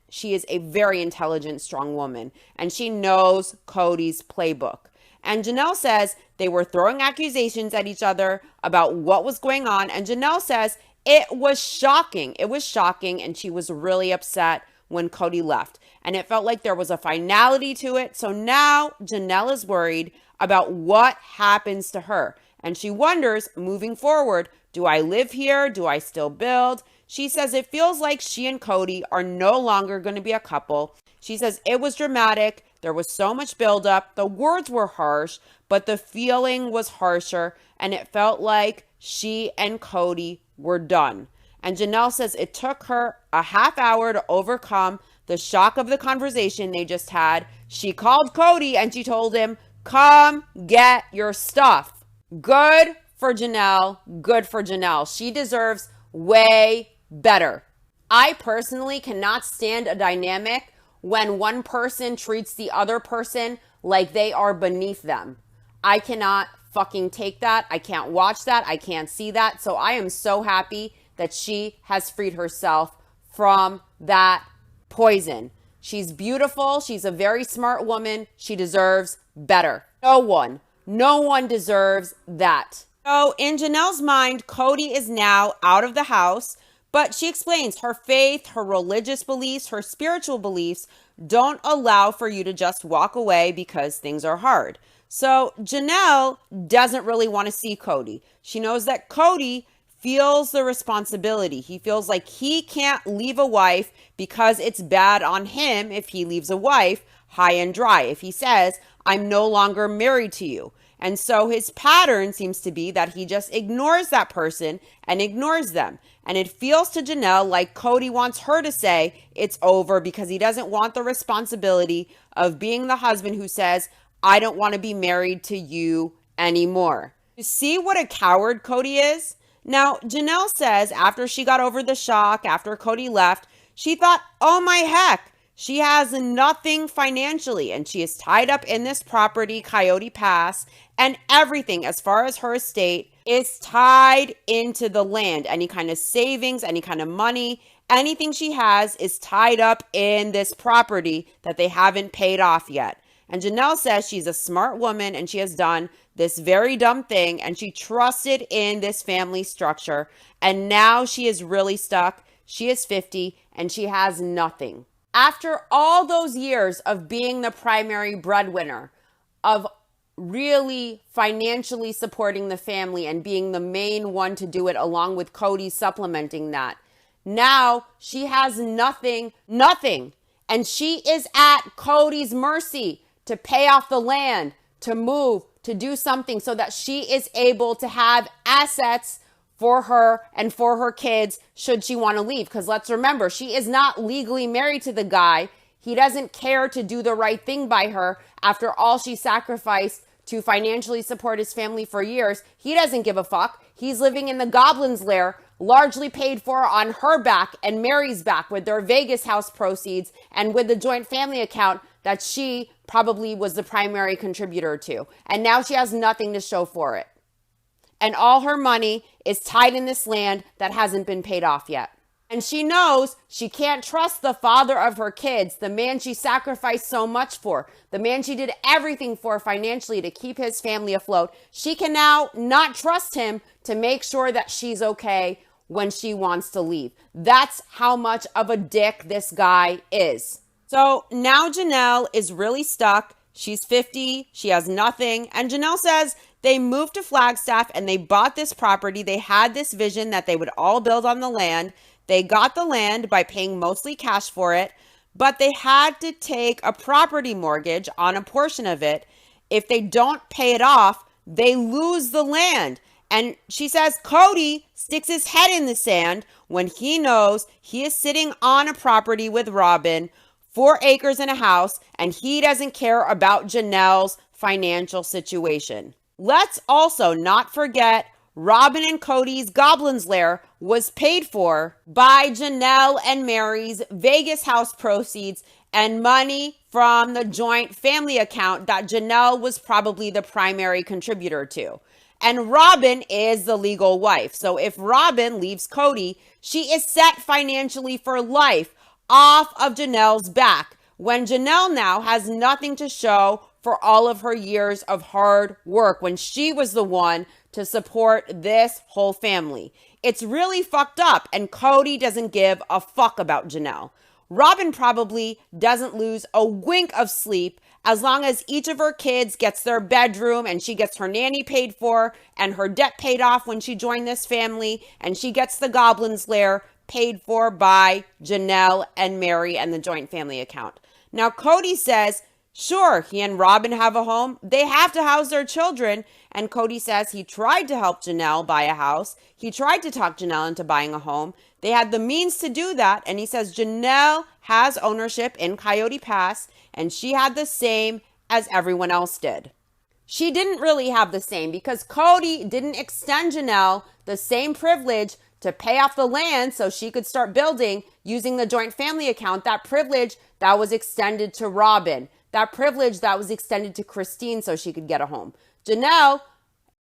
she is a very intelligent, strong woman. And she knows Cody's playbook. And Janelle says they were throwing accusations at each other about what was going on. And Janelle says it was shocking. It was shocking. And she was really upset when Cody left. And it felt like there was a finality to it. So now Janelle is worried about what happens to her. And she wonders, moving forward, do I live here? Do I still build? She says it feels like she and Cody are no longer going to be a couple. She says it was dramatic. There was so much buildup. The words were harsh, but the feeling was harsher. And it felt like she and Cody were done. And Janelle says it took her a half hour to overcome the shock of the conversation they just had. She called Cody and she told him, come get your stuff. Good for Janelle. Good for Janelle. She deserves way better. I personally cannot stand a dynamic when one person treats the other person like they are beneath them. I cannot fucking take that. I can't watch that. I can't see that. So I am so happy that she has freed herself from that poison. She's beautiful. She's a very smart woman. She deserves better. No one deserves that. So in Janelle's mind, Cody is now out of the house, but she explains her faith, her religious beliefs, her spiritual beliefs don't allow for you to just walk away because things are hard. So Janelle doesn't really want to see Cody. She knows that Cody feels the responsibility. He feels like he can't leave a wife because it's bad on him if he leaves a wife high and dry. If he says, I'm no longer married to you. And so his pattern seems to be that he just ignores that person and ignores them. And it feels to Janelle like Cody wants her to say it's over because he doesn't want the responsibility of being the husband who says, I don't want to be married to you anymore. You see what a coward Cody is? Now, Janelle says after she got over the shock, after Cody left, she thought, oh my heck, she has nothing financially and she is tied up in this property, Coyote Pass, and everything as far as her estate is tied into the land. Any kind of savings, any kind of money, anything she has is tied up in this property that they haven't paid off yet. And Janelle says she's a smart woman and she has done this very dumb thing and she trusted in this family structure. And now she is really stuck. She is 50 and she has nothing. After all those years of being the primary breadwinner, of really financially supporting the family and being the main one to do it along with Cody supplementing that, now she has nothing. And she is at Cody's mercy to pay off the land, to move, to do something so that she is able to have assets for her and for her kids should she want to leave. Because let's remember, she is not legally married to the guy. He doesn't care to do the right thing by her after all she sacrificed to financially support his family for years. He doesn't give a fuck. He's living in the Goblin's Lair, largely paid for on her back and Mary's back with their Vegas house proceeds and with the joint family account that she probably was the primary contributor to. And now she has nothing to show for it. And all her money is tied in this land that hasn't been paid off yet. And she knows she can't trust the father of her kids, the man she sacrificed so much for, the man she did everything for financially to keep his family afloat. She can now not trust him to make sure that she's okay when she wants to leave. That's how much of a dick this guy is. So now Janelle is really stuck. She's 50. She has nothing. And Janelle says they moved to Flagstaff and they bought this property. They had this vision that they would all build on the land. They got the land by paying mostly cash for it, but they had to take a property mortgage on a portion of it. If they don't pay it off, they lose the land. And she says Cody sticks his head in the sand when he knows he is sitting on a property with Robin, 4 acres and a house, and he doesn't care about Janelle's financial situation. Let's also not forget Robin and Cody's Goblin's Lair was paid for by Janelle and Mary's Vegas house proceeds and money from the joint family account that Janelle was probably the primary contributor to. And Robin is the legal wife. So if Robin leaves Cody, she is set financially for life off of Janelle's back, when Janelle now has nothing to show for all of her years of hard work when she was the one to support this whole family. It's really fucked up, and Cody doesn't give a fuck about Janelle. Robin probably doesn't lose a wink of sleep as long as each of her kids gets their bedroom and she gets her nanny paid for and her debt paid off when she joined this family, and she gets the Goblin's Lair paid for by Janelle and Mary and the joint family account. Now, Cody says, sure, he and Robin have a home. They have to house their children. And Cody says he tried to help Janelle buy a house. He tried to talk Janelle into buying a home. They had the means to do that. And he says Janelle has ownership in Coyote Pass, and she had the same as everyone else did. She didn't really have the same because Cody didn't extend Janelle the same privilege to pay off the land so she could start building using the joint family account. That privilege that was extended to Robin. That privilege that was extended to Christine so she could get a home. Janelle,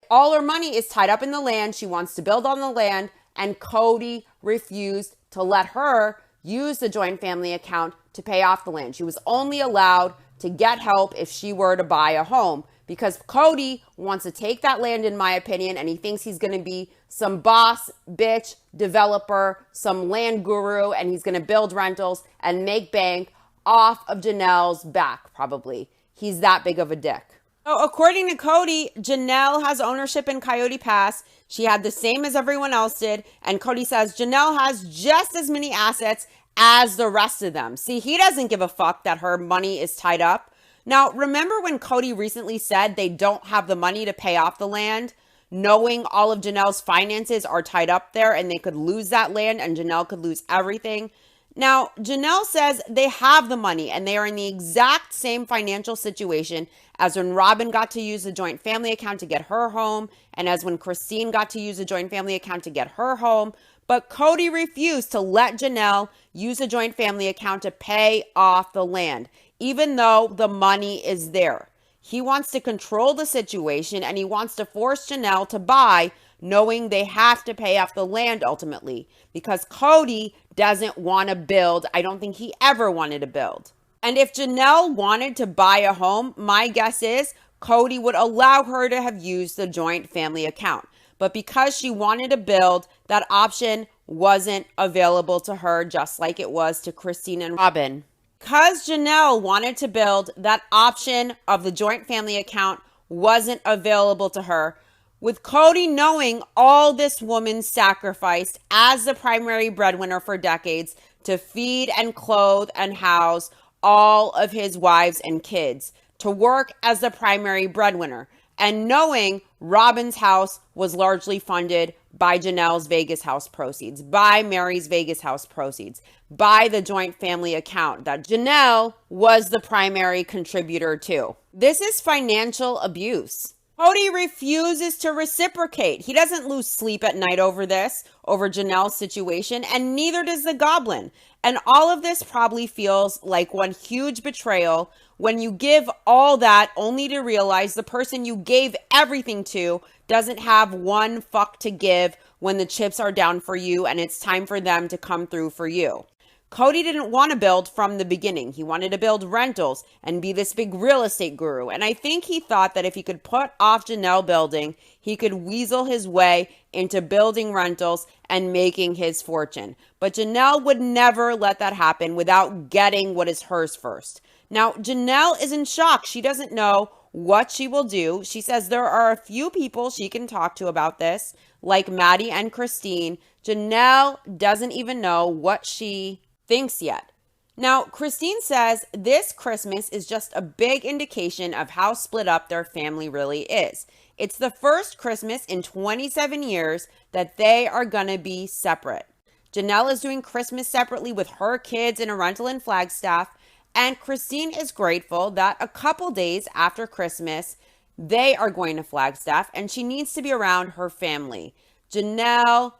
all her money is tied up in the land. She wants to build on the land, and Cody refused to let her use the joint family account to pay off the land. She was only allowed to get help if she were to buy a home, because Cody wants to take that land, in my opinion, and he thinks he's going to be some boss bitch developer, some land guru, and he's going to build rentals and make bank off of Janelle's back, probably. He's that big of a dick. So according to Cody, Janelle has ownership in Coyote Pass. She had the same as everyone else did. And Cody says Janelle has just as many assets as the rest of them. See, he doesn't give a fuck that her money is tied up. Now, remember when Cody recently said they don't have the money to pay off the land, knowing all of Janelle's finances are tied up there and they could lose that land and Janelle could lose everything? Now, Janelle says they have the money and they are in the exact same financial situation as when Robin got to use the joint family account to get her home and as when Christine got to use the joint family account to get her home. But Cody refused to let Janelle use the joint family account to pay off the land, even though the money is there. He wants to control the situation and he wants to force Janelle to buy, knowing they have to pay off the land ultimately, because Cody doesn't want to build. I don't think he ever wanted to build. And if Janelle wanted to buy a home, my guess is Cody would allow her to have used the joint family account. But because she wanted to build, that option wasn't available to her, just like it was to Christine and Robin. Because Janelle wanted to build, that option of the joint family account wasn't available to her. With Cody knowing all this woman sacrificed as the primary breadwinner for decades to feed and clothe and house all of his wives and kids, to work as the primary breadwinner, and knowing Robin's house was largely funded by Janelle's Vegas house proceeds, by Mary's Vegas house proceeds, by the joint family account that Janelle was the primary contributor to. This is financial abuse. Cody refuses to reciprocate. He doesn't lose sleep at night over this, over Janelle's situation, and neither does the Goblin. And all of this probably feels like one huge betrayal when you give all that only to realize the person you gave everything to doesn't have one fuck to give when the chips are down for you and it's time for them to come through for you. Cody didn't want to build from the beginning. He wanted to build rentals and be this big real estate guru. And I think he thought that if he could put off Janelle building, he could weasel his way into building rentals and making his fortune. But Janelle would never let that happen without getting what is hers first. Now, Janelle is in shock. She doesn't know what she will do. She says there are a few people she can talk to about this, like Maddie and Christine. Janelle doesn't even know what she thinks yet. Now, Christine says this Christmas is just a big indication of how split up their family really is. It's the first Christmas in 27 years that they are going to be separate. Janelle is doing Christmas separately with her kids in a rental in Flagstaff, and Christine is grateful that a couple days after Christmas, they are going to Flagstaff and she needs to be around her family. She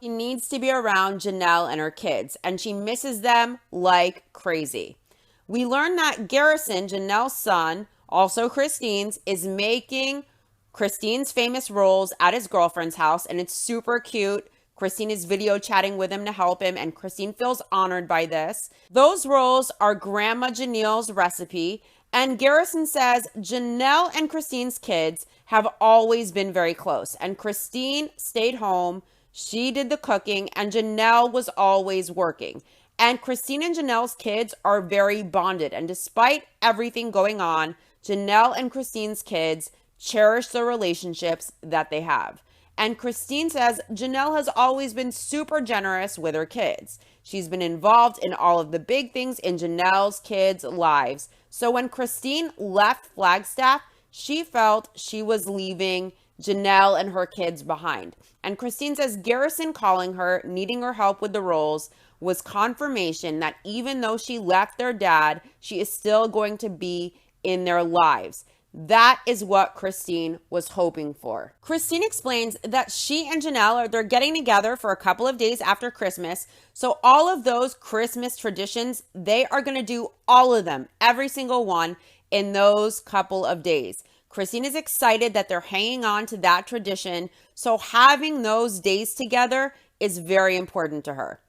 needs to be around Janelle and her kids, and she misses them like crazy. We learn that Garrison, Janelle's son, also Christine's, is making Christine's famous rolls at his girlfriend's house, and it's super cute. Christine is video chatting with him to help him, and Christine feels honored by this. Those rolls are Grandma Janelle's recipe, and Garrison says Janelle and Christine's kids have always been very close, and Christine stayed home, she did the cooking, and Janelle was always working. And Christine and Janelle's kids are very bonded, and despite everything going on, Janelle and Christine's kids cherish the relationships that they have. And Christine says Janelle has always been super generous with her kids. She's been involved in all of the big things in Janelle's kids' lives. So when Christine left Flagstaff, she felt she was leaving Janelle and her kids behind. And Christine says Garrison calling her, needing her help with the rolls, was confirmation that even though she left their dad, she is still going to be in their lives. That is what Christine was hoping for. Christine explains that she and Janelle they're getting together for a couple of days after Christmas. So all of those Christmas traditions, they are going to do all of them, every single one in those couple of days. Christine is excited that they're hanging on to that tradition. So having those days together is very important to her.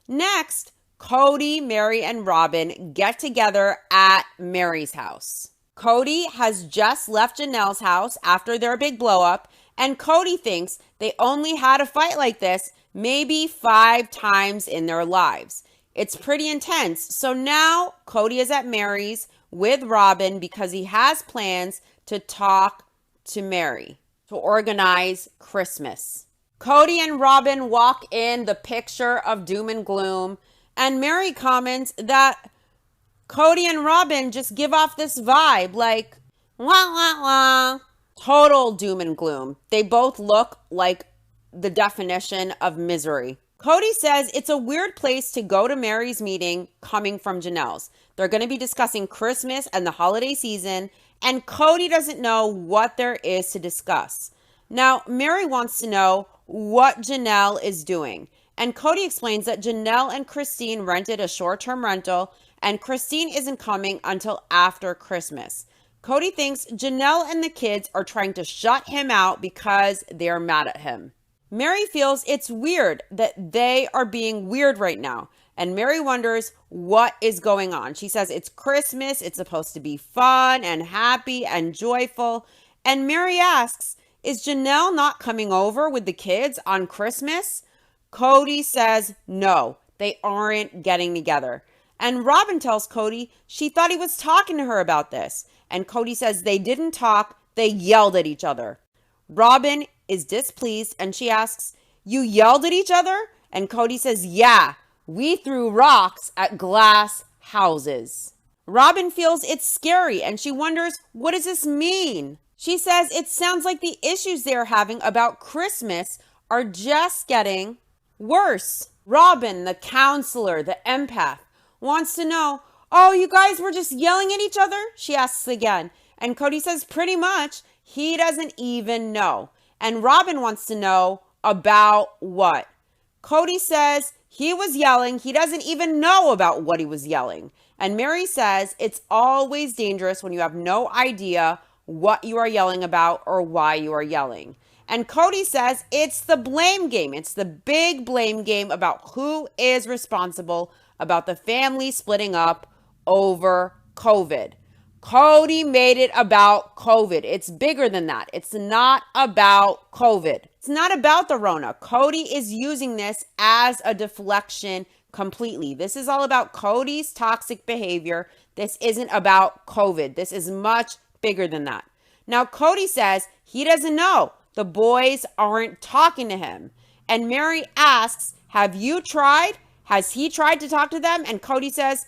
Next, Cody, Mary, and Robin get together at Mary's house. Cody has just left Janelle's house after their big blow up, and Cody thinks they only had a fight like this maybe 5 times in their lives. It's pretty intense. So now Cody is at Mary's with Robin because he has plans to talk to Mary to organize Christmas. Cody and Robin walk in the picture of doom and gloom, and Mary comments that Cody and Robin just give off this vibe like, wah, wah, wah. Total doom and gloom. They both look like the definition of misery. Cody says it's a weird place to go to Mary's meeting coming from Janelle's. They're going to be discussing Christmas and the holiday season, and Cody doesn't know what there is to discuss. Now, Mary wants to know what Janelle is doing, and Cody explains that Janelle and Christine rented a short-term rental, and Christine isn't coming until after Christmas. Cody thinks Janelle and the kids are trying to shut him out because they're mad at him. Mary feels it's weird that they are being weird right now, and Mary wonders what is going on. She says it's Christmas, it's supposed to be fun and happy and joyful, and Mary asks, is Janelle not coming over with the kids on Christmas? Cody says no, they aren't getting together. And Robin tells Cody she thought he was talking to her about this. And Cody says they didn't talk, they yelled at each other. Robin is displeased and she asks, you yelled at each other? And Cody says, yeah, we threw rocks at glass houses. Robin feels it's scary and she wonders, what does this mean? She says it sounds like the issues they're having about Christmas are just getting worse. Robin, the counselor, the empath, wants to know, oh, you guys were just yelling at each other? She asks again. And Cody says pretty much he doesn't even know. And Robin wants to know about what? Cody says he was yelling. He doesn't even know about what he was yelling. And Mary says it's always dangerous when you have no idea what you are yelling about or why you are yelling. And Cody says it's the blame game. It's the big blame game about who is responsible about the family splitting up over COVID. Cody made it about COVID. It's bigger than that. It's not about COVID. It's not about the Rona. Cody is using this as a deflection completely. This is all about Cody's toxic behavior. This isn't about COVID. This is much bigger than that. Now, Cody says he doesn't know. The boys aren't talking to him. And Mary asks, have you tried? Has he tried to talk to them? And Cody says,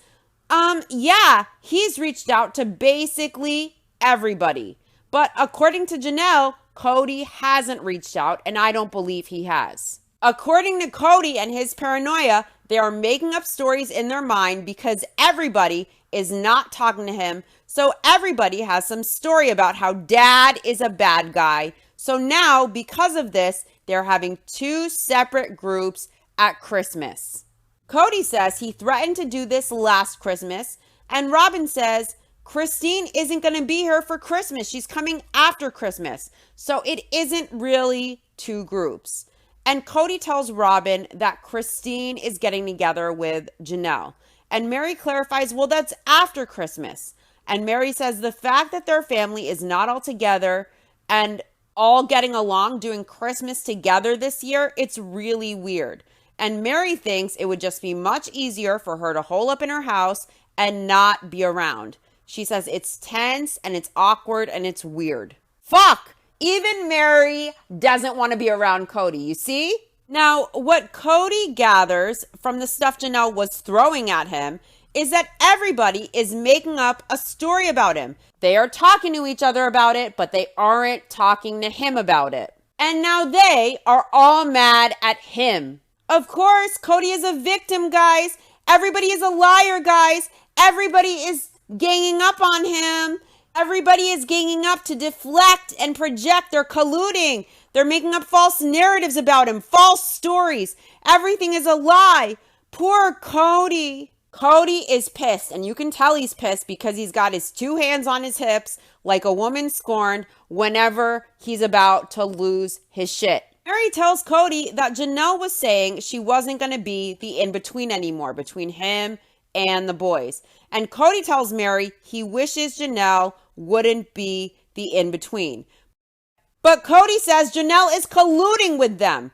yeah, he's reached out to basically everybody. But according to Janelle, Cody hasn't reached out, and I don't believe he has. According to Cody and his paranoia, they are making up stories in their mind because everybody is not talking to him. So everybody has some story about how dad is a bad guy. So now, because of this, they're having two separate groups at Christmas. Cody says he threatened to do this last Christmas, and Robin says Christine isn't going to be here for Christmas. She's coming after Christmas. So it isn't really two groups. And Cody tells Robin that Christine is getting together with Janelle. And Mary clarifies, well, that's after Christmas. And Mary says the fact that their family is not all together and all getting along doing Christmas together this year, it's really weird. And Mary thinks it would just be much easier for her to hole up in her house and not be around. She says it's tense and it's awkward and it's weird. Fuck! Even Mary doesn't want to be around Cody, you see? Now, what Cody gathers from the stuff Janelle was throwing at him is that everybody is making up a story about him. They are talking to each other about it, but they aren't talking to him about it. And now they are all mad at him. Of course, Cody is a victim, guys. Everybody is a liar, guys. Everybody is ganging up on him. Everybody is ganging up to deflect and project. They're colluding. They're making up false narratives about him, false stories. Everything is a lie. Poor Cody. Cody is pissed, and you can tell he's pissed because he's got his two hands on his hips like a woman scorned whenever he's about to lose his shit. Mary tells Cody that Janelle was saying she wasn't going to be the in-between anymore between him and the boys. And Cody tells Mary he wishes Janelle wouldn't be the in-between. But Cody says Janelle is colluding with them.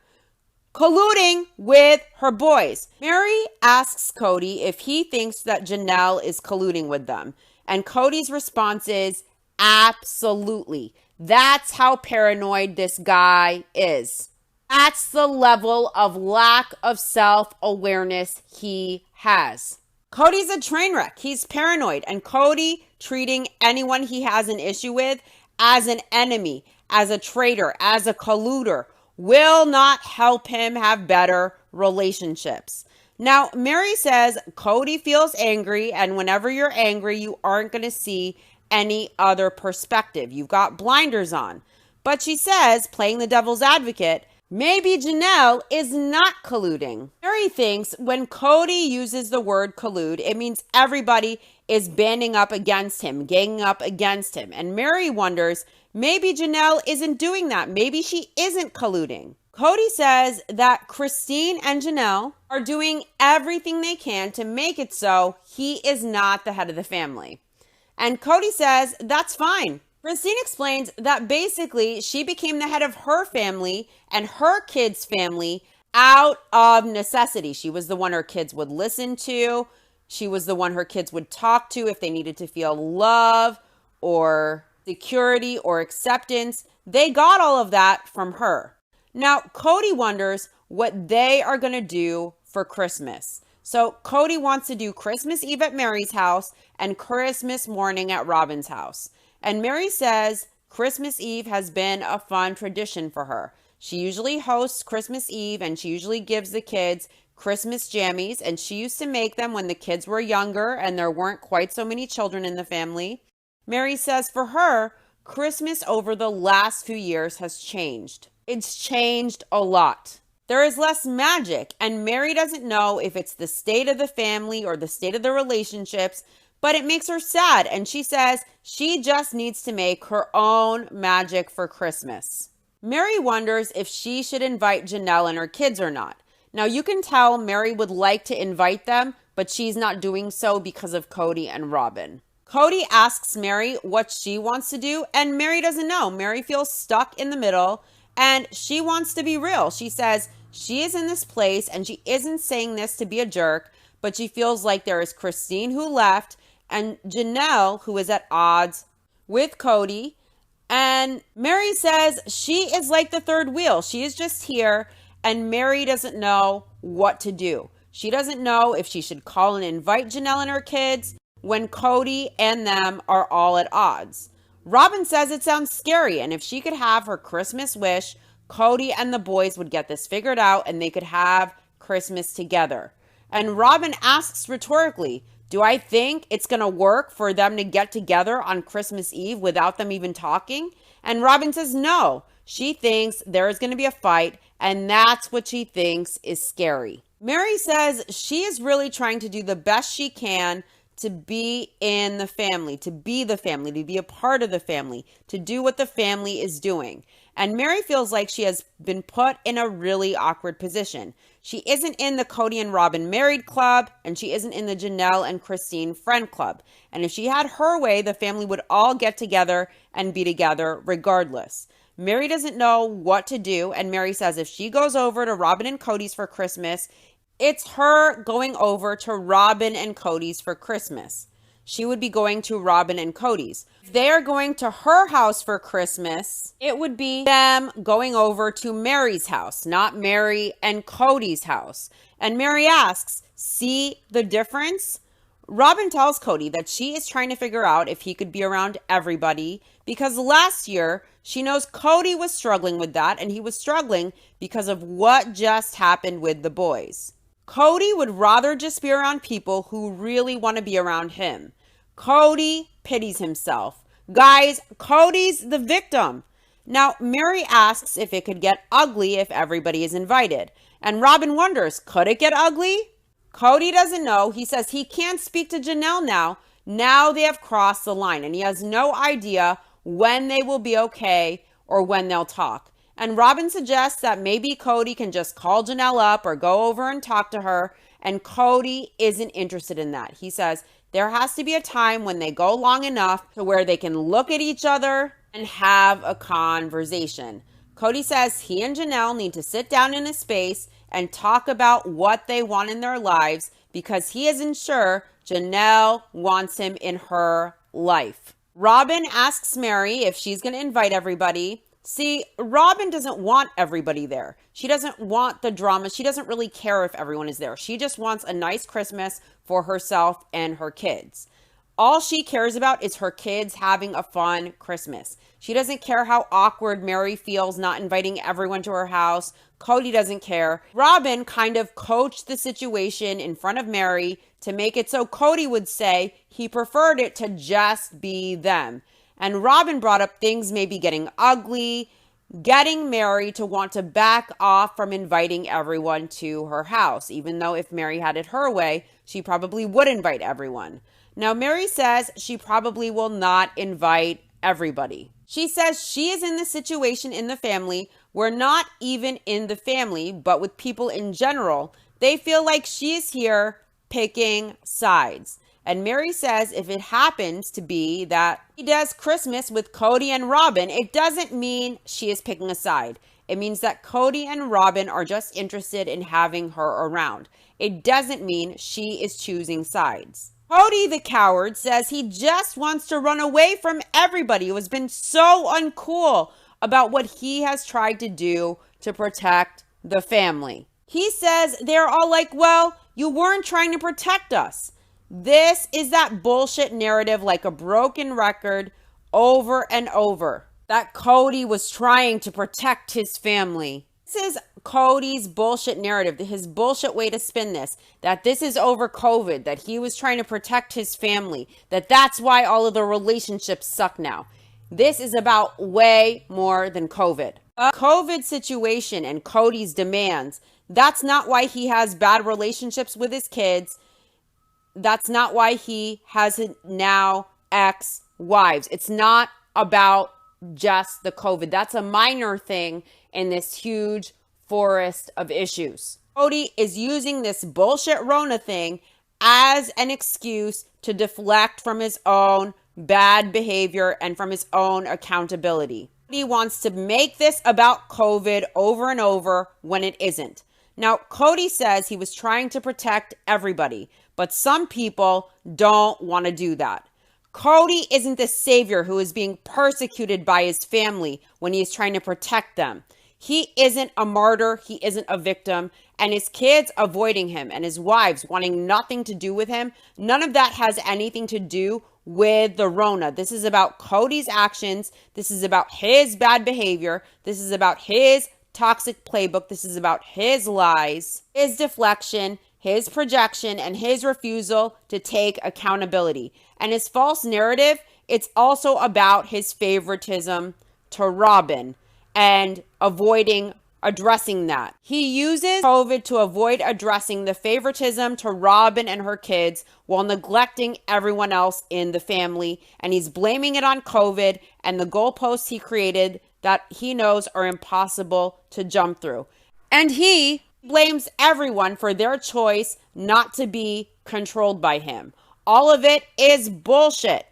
Colluding with her boys. Mary asks Cody if he thinks that Janelle is colluding with them. And Cody's response is absolutely. That's how paranoid this guy is. That's the level of lack of self-awareness he has. Cody's a train wreck. He's paranoid. And Cody treating anyone he has an issue with as an enemy, as a traitor, as a colluder will not help him have better relationships. Now, Mary says Cody feels angry, and whenever you're angry, you aren't going to see any other perspective. You've got blinders on. But she says, playing the devil's advocate, maybe Janelle is not colluding. Mary thinks when Cody uses the word collude, it means everybody is banding up against him, ganging up against him. And Mary wonders, maybe Janelle isn't doing that. Maybe she isn't colluding. Cody says that Christine and Janelle are doing everything they can to make it so he is not the head of the family. And Cody says that's fine. Christine explains that basically she became the head of her family and her kids' family out of necessity. She was the one her kids would listen to. She was the one her kids would talk to if they needed to feel love or security or acceptance. They got all of that from her. Now, Cody wonders what they are going to do for Christmas. So Cody wants to do Christmas Eve at Mary's house and Christmas morning at Robin's house. And Mary says Christmas Eve has been a fun tradition for her. She usually hosts Christmas Eve and she usually gives the kids Christmas jammies. And she used to make them when the kids were younger and there weren't quite so many children in the family. Mary says for her, Christmas over the last few years has changed. It's changed a lot. There is less magic, and Mary doesn't know if it's the state of the family or the state of the relationships, but it makes her sad, and she says she just needs to make her own magic for Christmas. Mary wonders if she should invite Janelle and her kids or not. Now, you can tell Mary would like to invite them, but she's not doing so because of Cody and Robin. Cody asks Mary what she wants to do, and Mary doesn't know. Mary feels stuck in the middle. And she wants to be real. She says she is in this place and she isn't saying this to be a jerk, but she feels like there is Christine who left and Janelle who is at odds with Cody. And Mary says she is like the third wheel. She is just here and Mary doesn't know what to do. She doesn't know if she should call and invite Janelle and her kids when Cody and them are all at odds. Robin says it sounds scary, and if she could have her Christmas wish, Cody and the boys would get this figured out and they could have Christmas together. And Robin asks rhetorically, do I think it's going to work for them to get together on Christmas Eve without them even talking? And Robin says no. She thinks there is going to be a fight, and that's what she thinks is scary. Mary says she is really trying to do the best she can to be in the family, to be the family, to be a part of the family, to do what the family is doing. And Mary feels like she has been put in a really awkward position. She isn't in the Cody and Robin married club, and she isn't in the Janelle and Christine friend club. And if she had her way, the family would all get together and be together regardless. Mary doesn't know what to do, and Mary says if she goes over to Robin and Cody's for Christmas, it's her going over to Robin and Cody's for Christmas. She would be going to Robin and Cody's. If they are going to her house for Christmas, it would be them going over to Mary's house, not Mary and Cody's house. And Mary asks, see the difference? Robin tells Cody that she is trying to figure out if he could be around everybody because last year she knows Cody was struggling with that and he was struggling because of what just happened with the boys. Cody would rather just be around people who really want to be around him. Cody pities himself. Guys, Cody's the victim. Now, Mary asks if it could get ugly if everybody is invited. And Robin wonders, could it get ugly? Cody doesn't know. He says he can't speak to Janelle now. Now they have crossed the line and he has no idea when they will be okay or when they'll talk. And Robin suggests that maybe Cody can just call Janelle up or go over and talk to her. And Cody isn't interested in that. He says there has to be a time when they go long enough to where they can look at each other and have a conversation. Cody says he and Janelle need to sit down in a space and talk about what they want in their lives because he isn't sure Janelle wants him in her life. Robin asks Mary if she's going to invite everybody. See, Robin doesn't want everybody there. She doesn't want the drama. She doesn't really care if everyone is there. She just wants a nice Christmas for herself and her kids. All she cares about is her kids having a fun Christmas. She doesn't care how awkward Mary feels not inviting everyone to her house. Cody doesn't care. Robin kind of coached the situation in front of Mary to make it so Cody would say he preferred it to just be them. And Robin brought up things maybe getting ugly, getting Mary to want to back off from inviting everyone to her house, even though if Mary had it her way, she probably would invite everyone. Now, Mary says she probably will not invite everybody. She says she is in the situation in the family where not even in the family, but with people in general, they feel like she is here picking sides. And Mary says if it happens to be that she does Christmas with Cody and Robin, it doesn't mean she is picking a side. It means that Cody and Robin are just interested in having her around. It doesn't mean she is choosing sides. Cody the coward says he just wants to run away from everybody who has been so uncool about what he has tried to do to protect the family. He says they're all like, well, you weren't trying to protect us. This is that bullshit narrative like a broken record over and over. That Cody was trying to protect his family. This is Cody's bullshit narrative, his bullshit way to spin this. That this is over COVID, that he was trying to protect his family, that's why all of the relationships suck now. This is about way more than COVID. A COVID situation and Cody's demands, that's not why he has bad relationships with his kids. That's not why he has now ex-wives. It's not about just the COVID. That's a minor thing in this huge forest of issues. Cody is using this bullshit Rona thing as an excuse to deflect from his own bad behavior and from his own accountability. He wants to make this about COVID over and over when it isn't. Now, Cody says he was trying to protect everybody, but some people don't want to do that. Cody isn't the savior who is being persecuted by his family when he is trying to protect them. He isn't a martyr, he isn't a victim, and his kids avoiding him and his wives wanting nothing to do with him, none of that has anything to do with the Rona. This is about Cody's actions. This is about his bad behavior. This is about his toxic playbook. This is about his lies, his deflection, his projection, and his refusal to take accountability. And his false narrative, it's also about his favoritism to Robin and avoiding addressing that. He uses COVID to avoid addressing the favoritism to Robin and her kids while neglecting everyone else in the family. And he's blaming it on COVID and the goalposts he created that he knows are impossible to jump through. And he blames everyone for their choice not to be controlled by him. All of it is bullshit.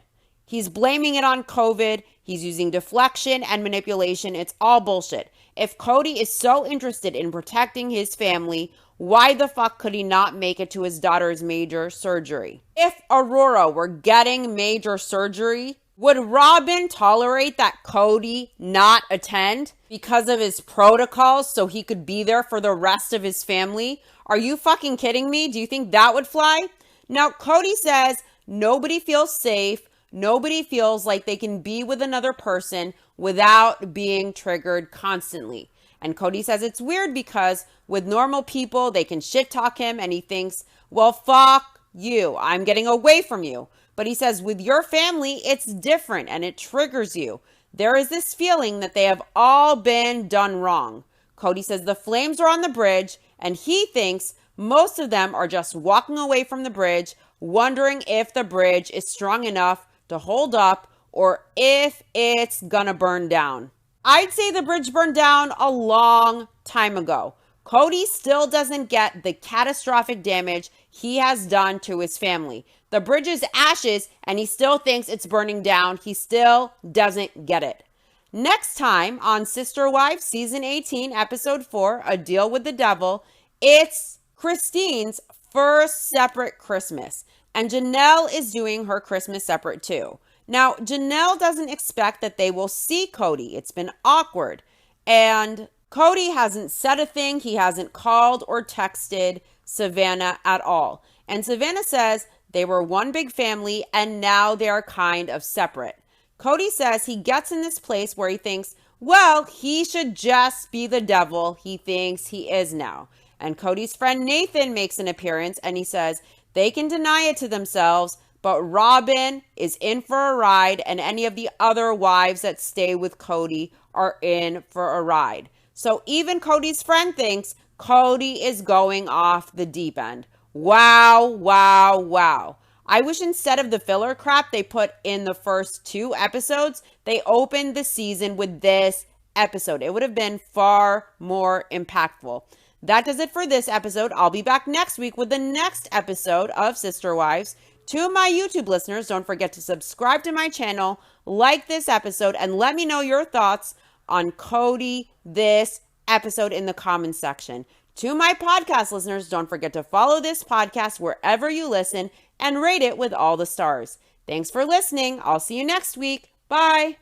He's blaming it on COVID. He's using deflection and manipulation. It's all bullshit. If Cody is so interested in protecting his family, why the fuck could he not make it to his daughter's major surgery? If Aurora were getting major surgery, would Robin tolerate that Cody not attend because of his protocols so he could be there for the rest of his family? Are you fucking kidding me? Do you think that would fly? Now, Cody says nobody feels safe. Nobody feels like they can be with another person without being triggered constantly. And Cody says it's weird because with normal people, they can shit talk him and he thinks, well, fuck you. I'm getting away from you. But he says with your family, it's different and it triggers you. There is this feeling that they have all been done wrong. Cody says the flames are on the bridge and he thinks most of them are just walking away from the bridge, wondering if the bridge is strong enough to hold up or if it's gonna burn down. I'd say the bridge burned down a long time ago. Cody still doesn't get the catastrophic damage he has done to his family. The bridge is ashes and he still thinks it's burning down. He still doesn't get it. Next time on Sister Wives Season 18, Episode 4, A Deal with the Devil, it's Christine's first separate Christmas. And Janelle is doing her Christmas separate too. Now, Janelle doesn't expect that they will see Cody. It's been awkward. And Cody hasn't said a thing. He hasn't called or texted Savannah at all. And Savannah says they were one big family and now they are kind of separate. Cody says he gets in this place where he thinks, well, he should just be the devil he thinks he is now. And Cody's friend Nathan makes an appearance and he says they can deny it to themselves, but Robin is in for a ride and any of the other wives that stay with Cody are in for a ride. So even Cody's friend thinks Cody is going off the deep end. Wow, wow, wow. I wish instead of the filler crap they put in the first 2 episodes, they opened the season with this episode. It would have been far more impactful. That does it for this episode. I'll be back next week with the next episode of Sister Wives. To my YouTube listeners, don't forget to subscribe to my channel, like this episode, and let me know your thoughts on Cody this episode in the comments section. To my podcast listeners, don't forget to follow this podcast wherever you listen and rate it with all the stars. Thanks for listening. I'll see you next week. Bye.